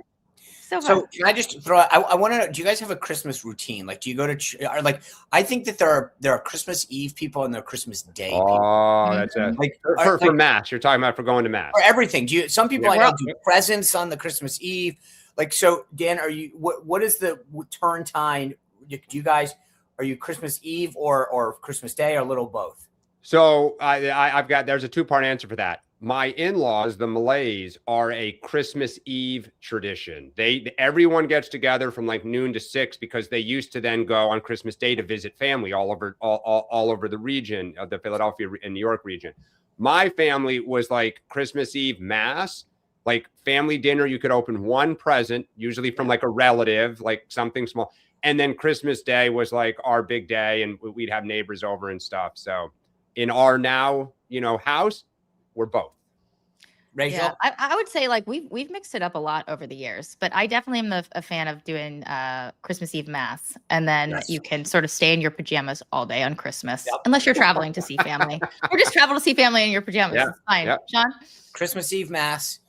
So So can I just throw? I want to know. Do you guys have a Christmas routine? Like, do you go to? Or like, I think that there are Christmas Eve people and there are Christmas Day people. Oh, that's it. Like, For mass. You're talking about for going to mass. for everything. Do you? Some people Yeah. I know do presents on the Christmas Eve. Like, so Dan, are you? What is the Turrentine? Do you guys? Are you Christmas Eve or Christmas Day or a little both? So there's a 2-part answer for that. My in-laws, the Malays, are a Christmas Eve tradition. Everyone gets together from like noon to 6 because they used to then go on Christmas Day to visit family all over the region of the Philadelphia and New York region. My family was like Christmas Eve mass, like family dinner. You could open one present, usually from like a relative, like something small. And then Christmas Day was like our big day and we'd have neighbors over and stuff. So in our now, house, we're both. Rachel? Yeah, I would say like we've mixed it up a lot over the years, but I definitely am a fan of doing Christmas Eve mass, and then you can sort of stay in your pajamas all day on Christmas, unless you're traveling to see family, or just travel to see family in your pajamas. Yeah. It's fine, Yeah. Sean. Christmas Eve mass,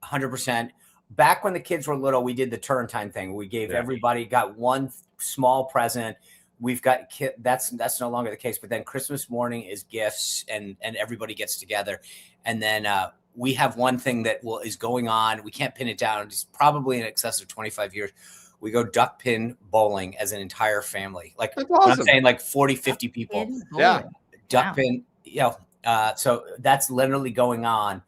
100%. Back when the kids were little, we did the Turrentine thing. We gave everybody got one small present. We've got that's no longer the case. But then Christmas morning is gifts, and everybody gets together, and then we have one thing that is going on. We can't pin it down. It's probably in excess of 25 years. We go duck pin bowling as an entire family. Like That's awesome. I'm saying, like 40, 50 people. Yeah. Duck pin. So that's literally going on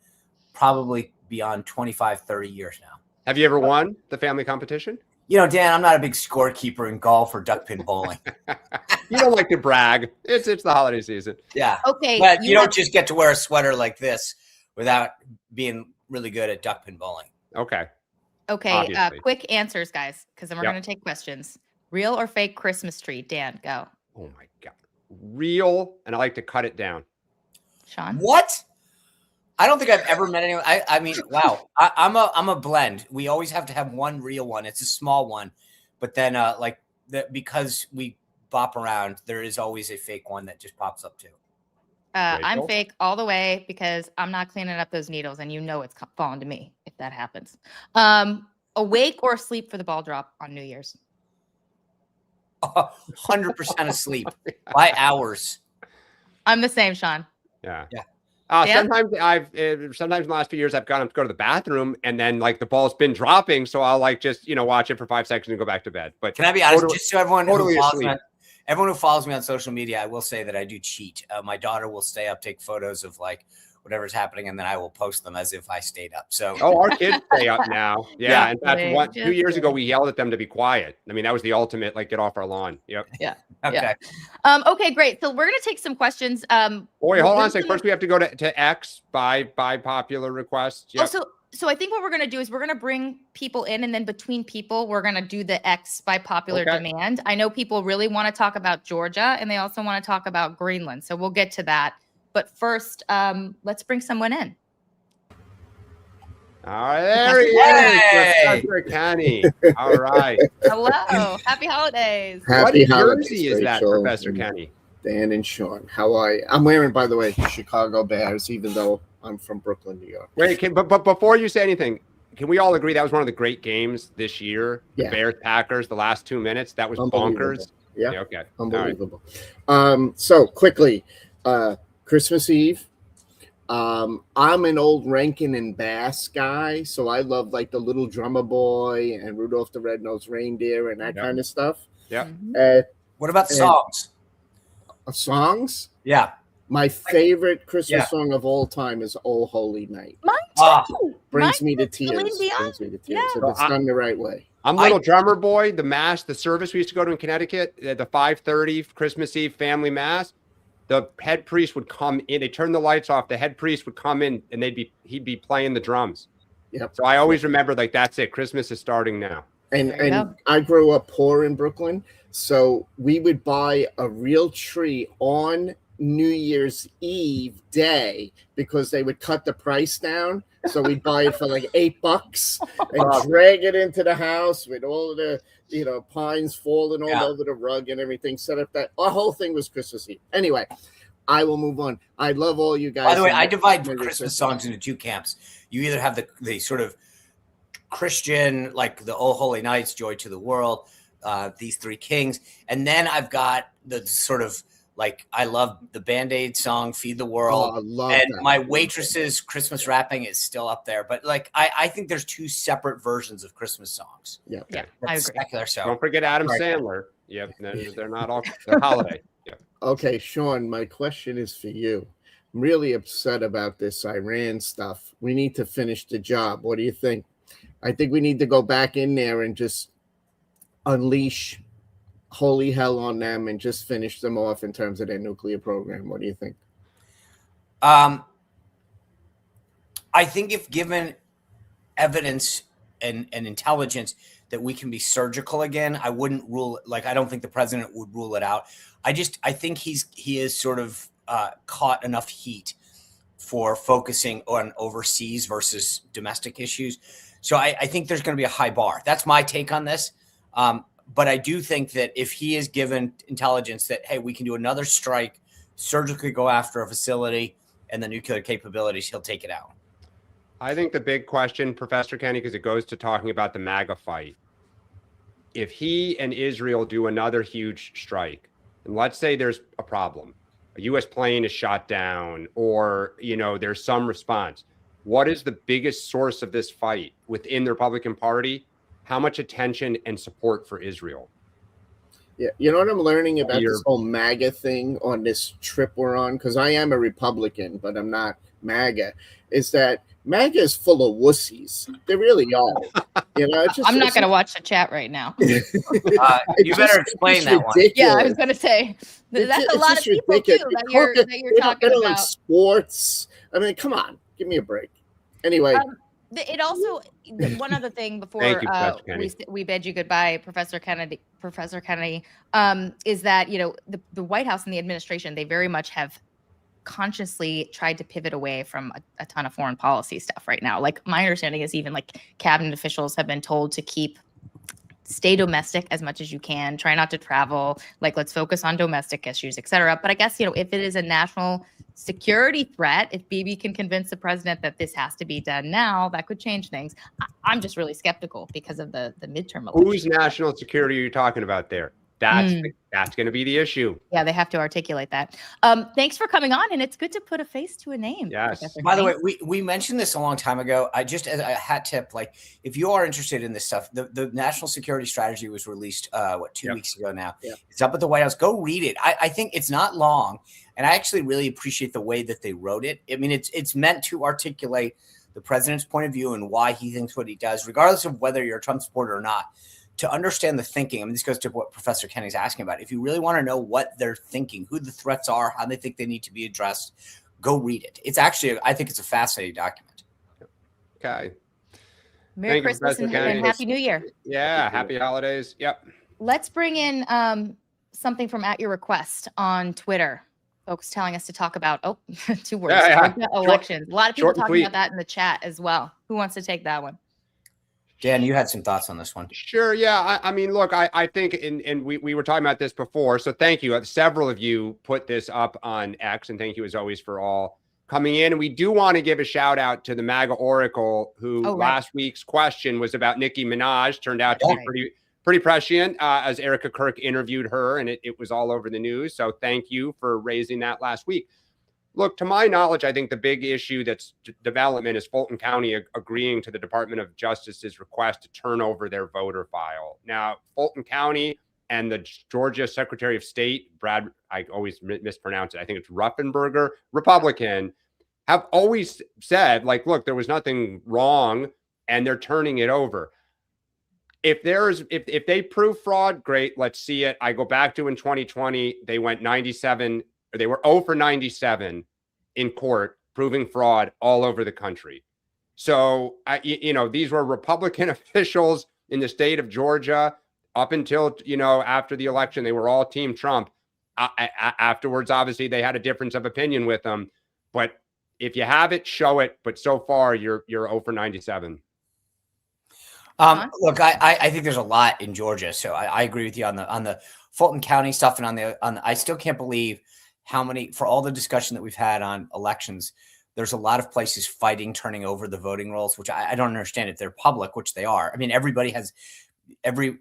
probably beyond 25, 30 years now. Have you ever won the family competition? Dan, I'm not a big scorekeeper in golf or duck pin bowling. You don't like to brag. It's the holiday season. Yeah. Okay. But you don't just get to wear a sweater like this without being really good at duck pin bowling. Okay. Okay. Quick answers, guys, because then we're going to take questions. Real or fake Christmas tree? Dan, go. Oh my God. Real, and I like to cut it down. Sean? What? I don't think I've ever met anyone. I mean, wow. I'm a blend. We always have to have one real one. It's a small one, but then because we bop around, there is always a fake one that just pops up too. I'm fake all the way because I'm not cleaning up those needles, and it's falling to me if that happens. Awake or asleep for the ball drop on New Year's? 100% asleep by hours. I'm the same, Sean. Yeah. Yeah. Sometimes sometimes in the last few years I've gone up to go to the bathroom and then like the ball's been dropping, so I'll like just watch it for 5 seconds and go back to bed. But can I be honest? Just so everyone who follows me on social media, I will say that I do cheat. My daughter will stay up, take photos of like whatever's happening, and then I will post them as if I stayed up. So our kids stay up now. Yeah. In fact, 2 years ago we yelled at them to be quiet. I mean, that was the ultimate, like, get off our lawn. Yep. Yeah. Okay. Yeah. Okay, great. So we're gonna take some questions. Wait, hold on a second. First we have to go to X by popular request. Yep. Oh, so I think what we're gonna do is we're gonna bring people in, and then between people, we're gonna do the X by popular demand. I know people really want to talk about Georgia, and they also want to talk about Greenland. So we'll get to that. But first, let's bring someone in. All right, there he is, Professor Kenny. All right. Hello. Happy holidays. Happy what holidays, jersey is that, Rachel, Professor Kenny? Dan and Sean. How are you? I'm wearing, by the way, the Chicago Bears, even though I'm from Brooklyn, New York. Wait, but before you say anything, can we all agree that was one of the great games this year? Yeah. The Bears-Packers, the last 2 minutes. That was bonkers. Yeah. Okay. Unbelievable. Right. So quickly, Christmas Eve. I'm an old Rankin and Bass guy, so I love like the Little Drummer Boy and Rudolph the Red-Nosed Reindeer and that kind of stuff. Yeah. What about songs? Songs? Yeah. My favorite Christmas song of all time is "Oh Holy Night." Mine too. Brings me to tears. Brings me to tears. Yeah. If it's done the right way. I'm Little Drummer Boy. The mass, the service we used to go to in Connecticut, the 5:30 Christmas Eve family mass. The head priest would come in. They turned the lights off. The head priest would come in, and he'd be playing the drums. Yep. So I always remember, like, that's it. Christmas is starting now. And I grew up poor in Brooklyn, so we would buy a real tree on New Year's Eve day because they would cut the price down. So we'd buy it for like $8 and drag it into the house with all of the pines falling all over the rug and everything. Set up that our whole thing was Christmas Eve. Anyway, I will move on. I love all you guys. By the way, I divide Christmas songs into two camps. You either have the sort of Christian, like the Oh Holy Nights, Joy to the World, These Three Kings, and then I've got the sort of like I love the Band-Aid song, Feed the World. I love and that. My Waitress's Christmas Wrapping is still up there. But like I think there's two separate versions of Christmas songs. Yeah, I agree. Secular, so. Don't forget Adam Sandler. Yep, they're not all they're holiday. Yep. Okay, Sean, my question is for you. I'm really upset about this Iran stuff. We need to finish the job. What do you think? I think we need to go back in there and just unleash holy hell on them and just finish them off in terms of their nuclear program. What do you think? I think if given evidence and intelligence that we can be surgical again, I wouldn't rule it. Like, I don't think the president would rule it out. I think he is sort of caught enough heat for focusing on overseas versus domestic issues. So I think there's going to be a high bar. That's my take on this. But I do think that if he is given intelligence that, hey, we can do another strike, surgically go after a facility and the nuclear capabilities, he'll take it out. I think the big question, Professor Kenny, because it goes to talking about the MAGA fight. If he and Israel do another huge strike, and let's say there's a problem, a U.S. plane is shot down, or, there's some response. What is the biggest source of this fight within the Republican Party? How much attention and support for Israel? Yeah, you know what I'm learning about this whole MAGA thing on this trip we're on? Because I am a Republican, but I'm not MAGA. Is that MAGA is full of wussies. They really are. I'm not going to watch the chat right now. You better explain that one. Yeah, I was going to say that's a lot of people ridiculous. Too that you're talking about. Like sports. I mean, come on, give me a break. Anyway. It also one other thing before we bid you goodbye, Professor Kennedy, is that the White House and the administration, they very much have consciously tried to pivot away from a ton of foreign policy stuff right now. Like, my understanding is even like cabinet officials have been told to stay domestic as much as you can, try not to travel, like let's focus on domestic issues, et cetera. But I guess, if it is a national security threat, if Bibi can convince the president that this has to be done now, that could change things. I'm just really skeptical because of the midterm election. Whose national security are you talking about there? That's going to be the issue. Yeah, they have to articulate that. Thanks for coming on, and it's good to put a face to a name. Yes. By the way, we mentioned this a long time ago. I just, as a hat tip, like if you are interested in this stuff, the national security strategy was released 2 weeks ago now. Yeah. It's up at the White House. Go read it. I think it's not long, and I actually really appreciate the way that they wrote it. I mean, it's meant to articulate the president's point of view and why he thinks what he does, regardless of whether you're a Trump supporter or not. To understand the thinking, I mean, this goes to what Professor Kenny's asking about. If you really want to know what they're thinking, who the threats are, how they think they need to be addressed, go read it. It's actually, I think it's a fascinating document. Okay. Merry Christmas and Happy New Year. Yeah, happy holidays. Yep. Let's bring in something from At Your Request on Twitter. Folks telling us to talk about, 2 words, elections. A lot of people talking about that in the chat as well. Who wants to take that one? Dan, you had some thoughts on this one. Sure. Yeah. I mean, look, I think, and we were talking about this before, so thank you. Several of you put this up on X, and thank you as always for all coming in. And we do want to give a shout out to the MAGA Oracle, who last week's question was about Nicki Minaj. Turned out to be pretty prescient as Erica Kirk interviewed her, and it was all over the news. So thank you for raising that last week. Look, to my knowledge, I think the big issue that's development is Fulton County agreeing to the Department of Justice's request to turn over their voter file. Now, Fulton County and the Georgia Secretary of State, I always mispronounce it, I think it's Ruffenberger, Republican, have always said, like, look, there was nothing wrong, and they're turning it over. If they prove fraud, great, let's see it. I go back to in 2020, they went 97. They were 0 for 97 in court, proving fraud all over the country. So, these were Republican officials in the state of Georgia up until, after the election, they were all Team Trump. Afterwards, obviously, they had a difference of opinion with them. But if you have it, show it. But so far, you're 0 for 97. Look, I think there's a lot in Georgia, so I agree with you on the Fulton County stuff, and on the I still can't believe how many, for all the discussion that we've had on elections, there's a lot of places fighting turning over the voting rolls, which I don't understand if they're public, which they are. I mean, everybody has an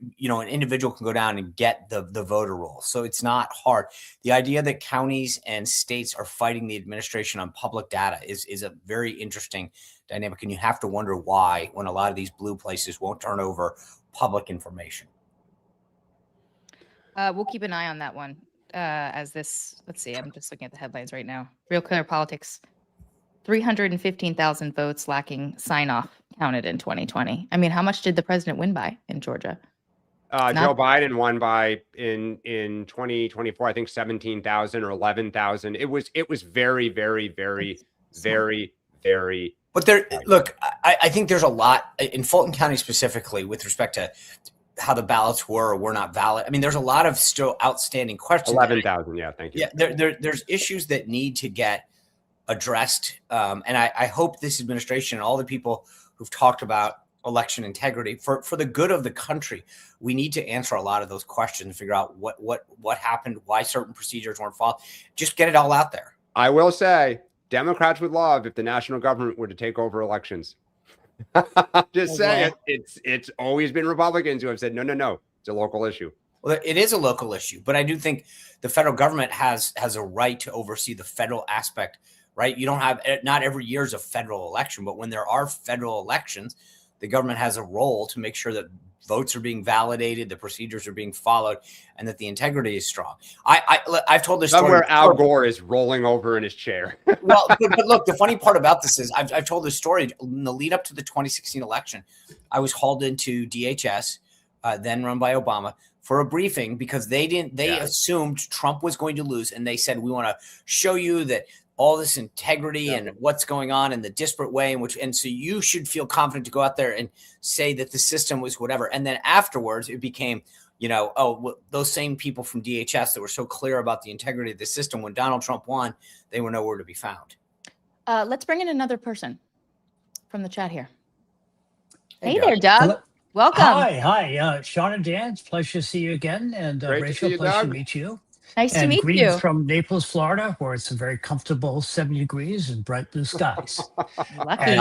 individual can go down and get the voter roll, so it's not hard. The idea that counties and states are fighting the administration on public data is a very interesting dynamic, and you have to wonder why when a lot of these blue places won't turn over public information. We'll keep an eye on that one. Let's see, I'm just looking at the headlines right now. Real Clear Politics, 315,000 votes lacking sign-off counted in 2020. I mean, how much did the president win by in Georgia? Joe Biden won by in 2024, I think 17,000 or 11,000. It was very, very, very, very, very. But look, I think there's a lot in Fulton County specifically with respect to how the ballots were or were not valid. I mean, there's a lot of still outstanding questions. 11,000. Yeah. Thank you. Yeah. There's issues that need to get addressed. And I hope this administration and all the people who've talked about election integrity for the good of the country, we need to answer a lot of those questions and figure out what happened, why certain procedures weren't followed. Just get it all out there. I will say Democrats would love if the national government were to take over elections. Just saying, it's always been Republicans who have said, no, it's a local issue. Well, it is a local issue, but I do think the federal government has a right to oversee the federal aspect, right? You don't have, not every year is a federal election, but when there are federal elections, the government has a role to make sure that votes are being validated, the procedures are being followed, and that the integrity is strong. I've told this story. Somewhere Al Gore is rolling over in his chair. Well, but look, the funny part about this is I've told this story in the lead up to the 2016 election. I was hauled into DHS, then run by Obama, for a briefing because they assumed Trump was going to lose, and they said, we want to show you that all this integrity and what's going on in the disparate way in which, and so you should feel confident to go out there and say that the system was whatever. And then afterwards it became, those same people from DHS that were so clear about the integrity of the system, when Donald Trump won, they were nowhere to be found. Let's bring in another person from the chat here. Hey there, Doug. Hello. Welcome. Hi. Sean and Dan, it's a pleasure to see you again. And Rachel, pleasure to meet you. Nice to meet you. Greetings from Naples, Florida, where it's a very comfortable 70 degrees and bright blue skies. Lucky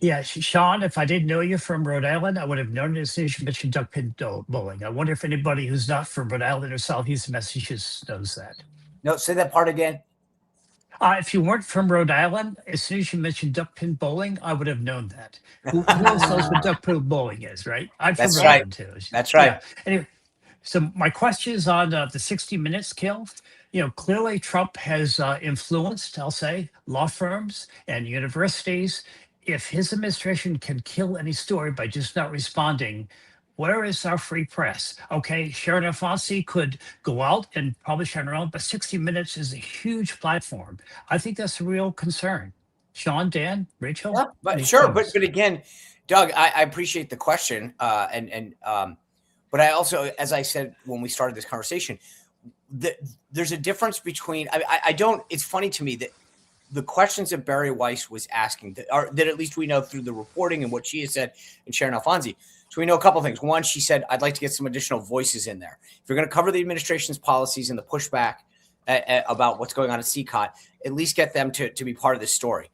you. Sean, if I didn't know you from Rhode Island, I would have known it as soon as you mentioned duck pin bowling. I wonder if anybody who's not from Rhode Island or Southeast Massachusetts knows that. No, say that part again. If you weren't from Rhode Island, as soon as you mentioned duck pin bowling, I would have known that. Who else knows what duck pin bowling is, right? I'm from Rhode Island too. That's right. Yeah. Anyway, so my question is on the 60 Minutes kill. Clearly Trump has influenced, I'll say, law firms and universities. If his administration can kill any story by just not responding, where is our free press? Okay, Sharon Alfonsi could go out and publish on her own, but 60 Minutes is a huge platform. I think that's a real concern. Sean, Dan, Rachel? Yeah, but again, Doug, I appreciate the question. But I also, as I said when we started this conversation, there's a difference between, it's funny to me that the questions that Barry Weiss was asking that at least we know through the reporting and what she has said, and Sharon Alfonsi. So we know a couple of things. One, she said, I'd like to get some additional voices in there. If you're going to cover the administration's policies and the pushback about what's going on at CCOT, at least get them to be part of this story.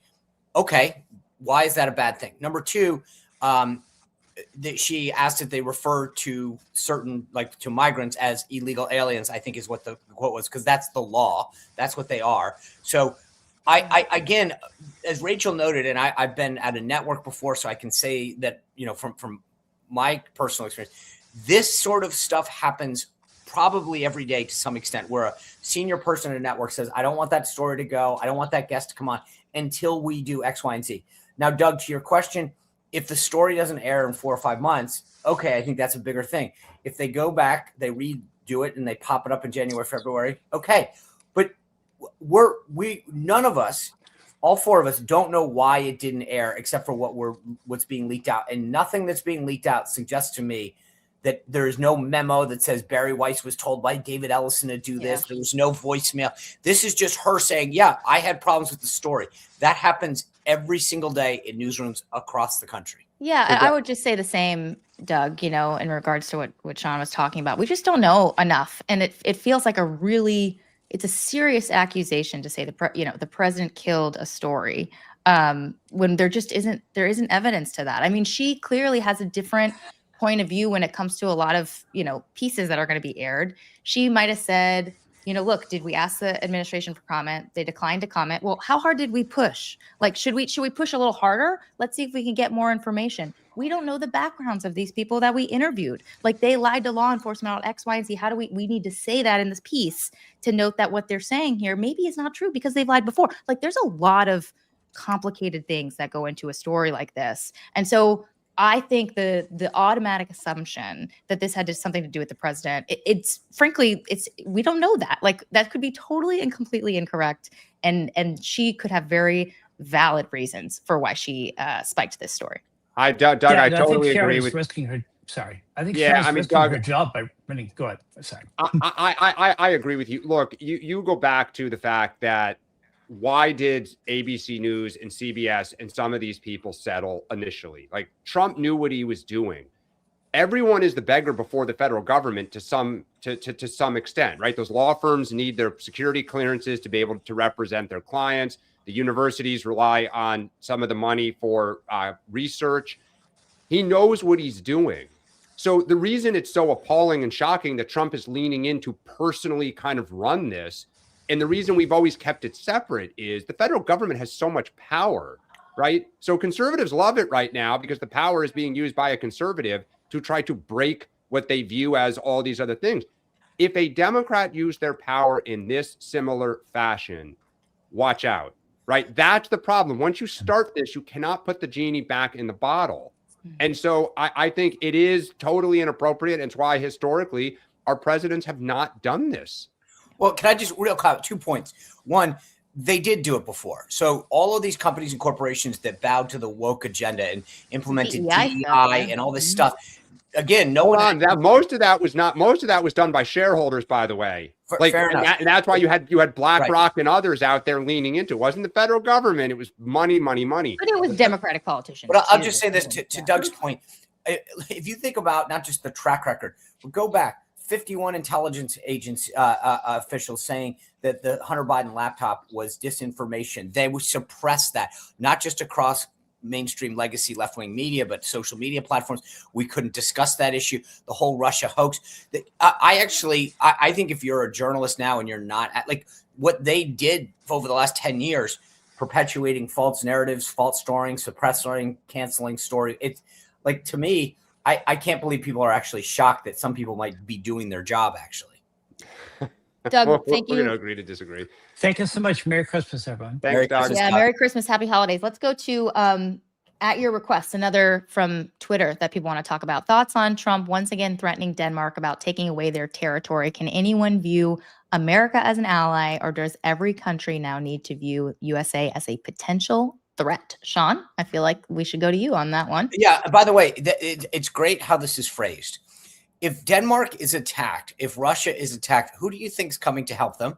Okay, why is that a bad thing? Number two, that she asked if they refer to certain, like to migrants as illegal aliens, I think is what the quote was, because that's the law. That's what they are. So I again, as Rachel noted, and I've been at a network before, so I can say that, from my personal experience, this sort of stuff happens probably every day to some extent, where a senior person at a network says, I don't want that story to go. I don't want that guest to come on until we do X, Y, and Z. Now, Doug, to your question, if the story doesn't air in 4 or 5 months, okay, I think that's a bigger thing. If they go back, they redo it, and they pop it up in January, February, okay. But none of us all four of us don't know why it didn't air, except for what's being leaked out. And nothing that's being leaked out suggests to me that there is no memo that says Barry Weiss was told by David Ellison to do this. There was no voicemail. This is just her saying, yeah, I had problems with the story. That happens every single day in newsrooms across the country. Yeah, I would just say the same, Doug, you know, in regards to what Sean was talking about. We just don't know enough. And it feels like it's a serious accusation to say the president killed a story when there isn't evidence to that. I mean, she clearly has a different point of view when it comes to a lot of, pieces that are going to be aired. She might have said, look, did we ask the administration for comment? They declined to comment. Well, how hard did we push? Like, should we push a little harder? Let's see if we can get more information. We don't know the backgrounds of these people that we interviewed. Like, they lied to law enforcement on X, Y, and Z. How do we need to say that in this piece to note that what they're saying here maybe is not true because they've lied before. Like, there's a lot of complicated things that go into a story like this. And so I think the automatic assumption that this had something to do with the president, it's we don't know that. Like, that could be totally and completely incorrect. And she could have very valid reasons for why she spiked this story. Doug, I totally agree with. Risking her. Sorry, I think risking Doug, her job by running. Go ahead. Sorry. I agree with you. Look, you go back to the fact that why did ABC News and CBS and some of these people settle initially? Like, Trump knew what he was doing. Everyone is the beggar before the federal government to some extent, right? Those law firms need their security clearances to be able to represent their clients. The universities rely on some of the money for research. He knows what he's doing. So the reason it's so appalling and shocking that Trump is leaning in to personally kind of run this, and the reason we've always kept it separate, is the federal government has so much power, right? So conservatives love it right now because the power is being used by a conservative to try to break what they view as all these other things. If a Democrat used their power in this similar fashion, watch out, right? That's the problem. Once you start this, you cannot put the genie back in the bottle. And so I think it is totally inappropriate. And it's why historically our presidents have not done this. Well, can I just real quick, 2 points? One, they did do it before. So all of these companies and corporations that bowed to the woke agenda and implemented DEI and all this stuff. Again, most of that was done by shareholders, by the way. Fair enough. And that's why you had BlackRock and others out there leaning into it. It wasn't the federal government. It was money. But it was Democratic politicians. But I'll just say this to Doug's point. If you think about not just the track record, but go back, 51 intelligence agents officials saying that the Hunter Biden laptop was disinformation. They would suppress that, not just across mainstream legacy left-wing media, but social media platforms. We couldn't discuss that issue. The whole Russia hoax. I think if you're a journalist now and you're not like what they did over the last 10 years, perpetuating false narratives, false storying, suppressing, canceling story. It's like, to me, I can't believe people are actually shocked that some people might be doing their job, actually. Doug, thank you. We're going to agree to disagree. Thank you so much. Merry Christmas, everyone. Thanks, Doug. Yeah, Merry Christmas. Happy holidays. Let's go to, at your request, another from Twitter that people want to talk about. Thoughts on Trump once again threatening Denmark about taking away their territory. Can anyone view America as an ally, or does every country now need to view USA as a potential threat? Sean, I feel like we should go to you on that one. Yeah, by the way, it's great how this is phrased. If Denmark is attacked, if Russia is attacked, who do you think is coming to help them?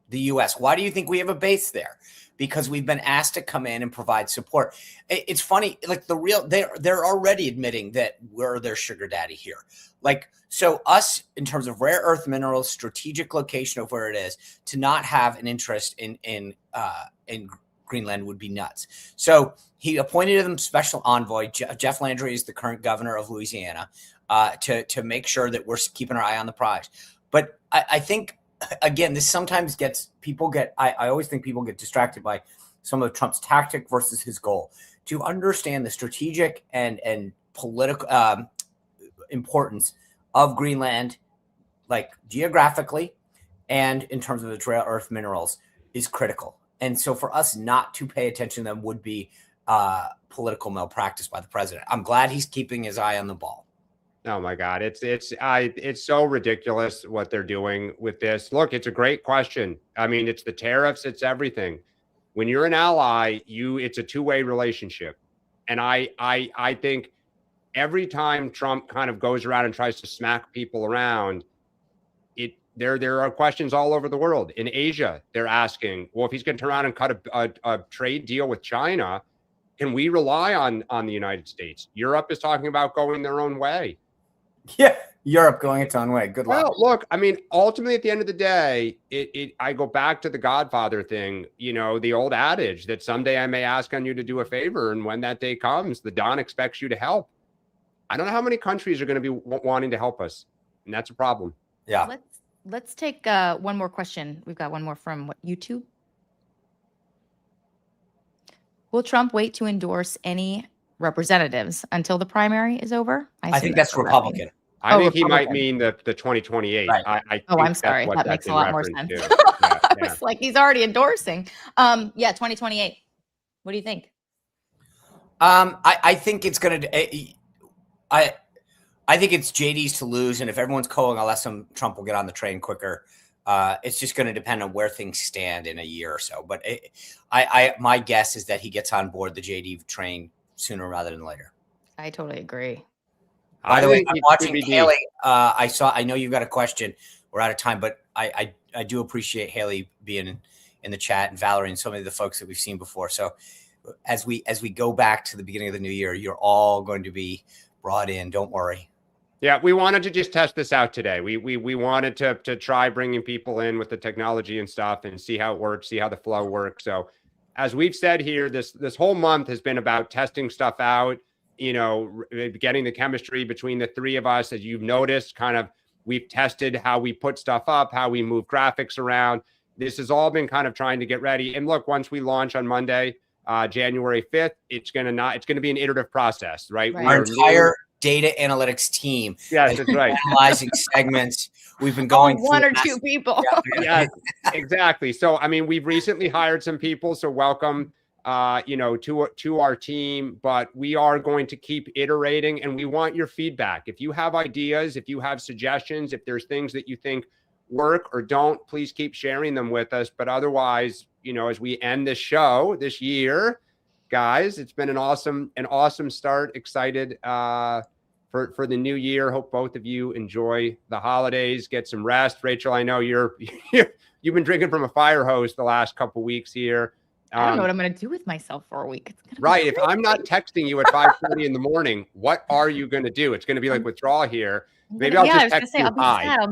The U.S. Why do you think we have a base there? Because we've been asked to come in and provide support. It's funny, like they're already admitting that we're their sugar daddy here. Like, so us, in terms of rare earth minerals, strategic location of where it is, to not have an interest in Greenland would be nuts. So he appointed them special envoy. Jeff Landry is the current governor of Louisiana, to make sure that we're keeping our eye on the prize. But I think, again, this sometimes I always think people get distracted by some of Trump's tactic versus his goal. To understand the strategic and political importance of Greenland, like geographically and in terms of its rare earth minerals, is critical. And so for us not to pay attention to them would be political malpractice by the president. I'm glad he's keeping his eye on the ball. Oh my God. It's so ridiculous what they're doing with this. Look, it's a great question. I mean, it's the tariffs, it's everything. When you're an ally, it's a two-way relationship. And I think every time Trump kind of goes around and tries to smack people around, there are questions all over the world. In Asia, they're asking, well, if he's going to turn around and cut a trade deal with China, can we rely on the United States? Europe is talking about going their own way. Yeah, Europe going its own way. Good luck. Well, look, I mean, ultimately, at the end of the day, I go back to the Godfather thing, the old adage that someday I may ask on you to do a favor. And when that day comes, the Don expects you to help. I don't know how many countries are going to be wanting to help us. And that's a problem. Yeah. Let's take one more question. We've got one more from YouTube. Will Trump wait to endorse any representatives until the primary is over? I think that's Republican. I think he might mean the 2028. Right. I'm sorry. That makes a lot more sense. I was like, he's already endorsing. 2028. What do you think? I think it's going to. I think it's JD's to lose, and if everyone's coalescing, Trump will get on the train quicker. It's just going to depend on where things stand in a year or so. But my guess is that he gets on board the JD train sooner rather than later. I totally agree. By the way, I'm watching Haley. I know you've got a question. We're out of time, but I do appreciate Haley being in the chat, and Valerie and so many of the folks that we've seen before. So as we go back to the beginning of the new year, you're all going to be brought in. Don't worry. Yeah, we wanted to just test this out today. We wanted to try bringing people in with the technology and stuff and see how it works, see how the flow works. So as we've said here, this whole month has been about testing stuff out, getting the chemistry between the three of us. As you've noticed, kind of we've tested how we put stuff up, how we move graphics around. This has all been kind of trying to get ready. And look, once we launch on Monday, January 5th, it's going to be an iterative process, right? Our entire data analytics team. Yes, that's right. Analyzing segments. We've been going one or two people. Yes, exactly. So, I mean, we've recently hired some people, so welcome, to our team, but we are going to keep iterating, and we want your feedback. If you have ideas, if you have suggestions, if there's things that you think work or don't, please keep sharing them with us. But otherwise, as we end this show this year, guys, it's been an awesome start. Excited for the new year. Hope both of you enjoy the holidays, get some rest. Rachel, I know you've been drinking from a fire hose the last couple weeks here. I don't know what I'm going to do with myself for a week. Right. If I'm not texting you at 5:30 in the morning, what are you going to do? It's going to be like withdrawal here. Maybe I'll just text you hi. I'll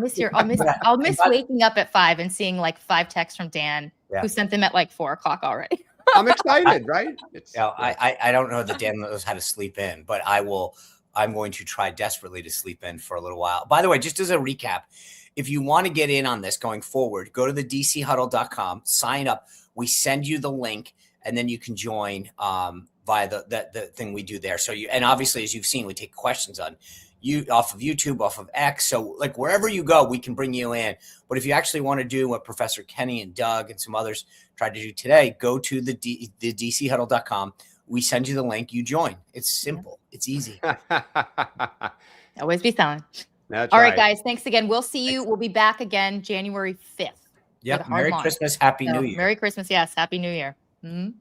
miss waking up at 5 and seeing like 5 texts from Dan, who sent them at like 4 o'clock already. I'm excited, right? I don't know that Dan knows how to sleep in, but I'm going to try desperately to sleep in for a little while. By the way, just as a recap, if you want to get in on this going forward, go to the dchuddle.com, sign up. We send you the link, and then you can join via the thing we do there. So and obviously, as you've seen, we take questions off of YouTube, off of X. So like wherever you go, we can bring you in. But if you actually want to do what Professor Kenny and Doug and some others tried to do today, go to the dchuddle.com. We send you the link. You join. It's simple. It's easy. Always be selling. That's all right, guys. Thanks again. We'll see you. We'll be back again January 5th. Yep. Merry Christmas. Happy New Year. Merry Christmas. Yes. Happy New Year. Mm-hmm.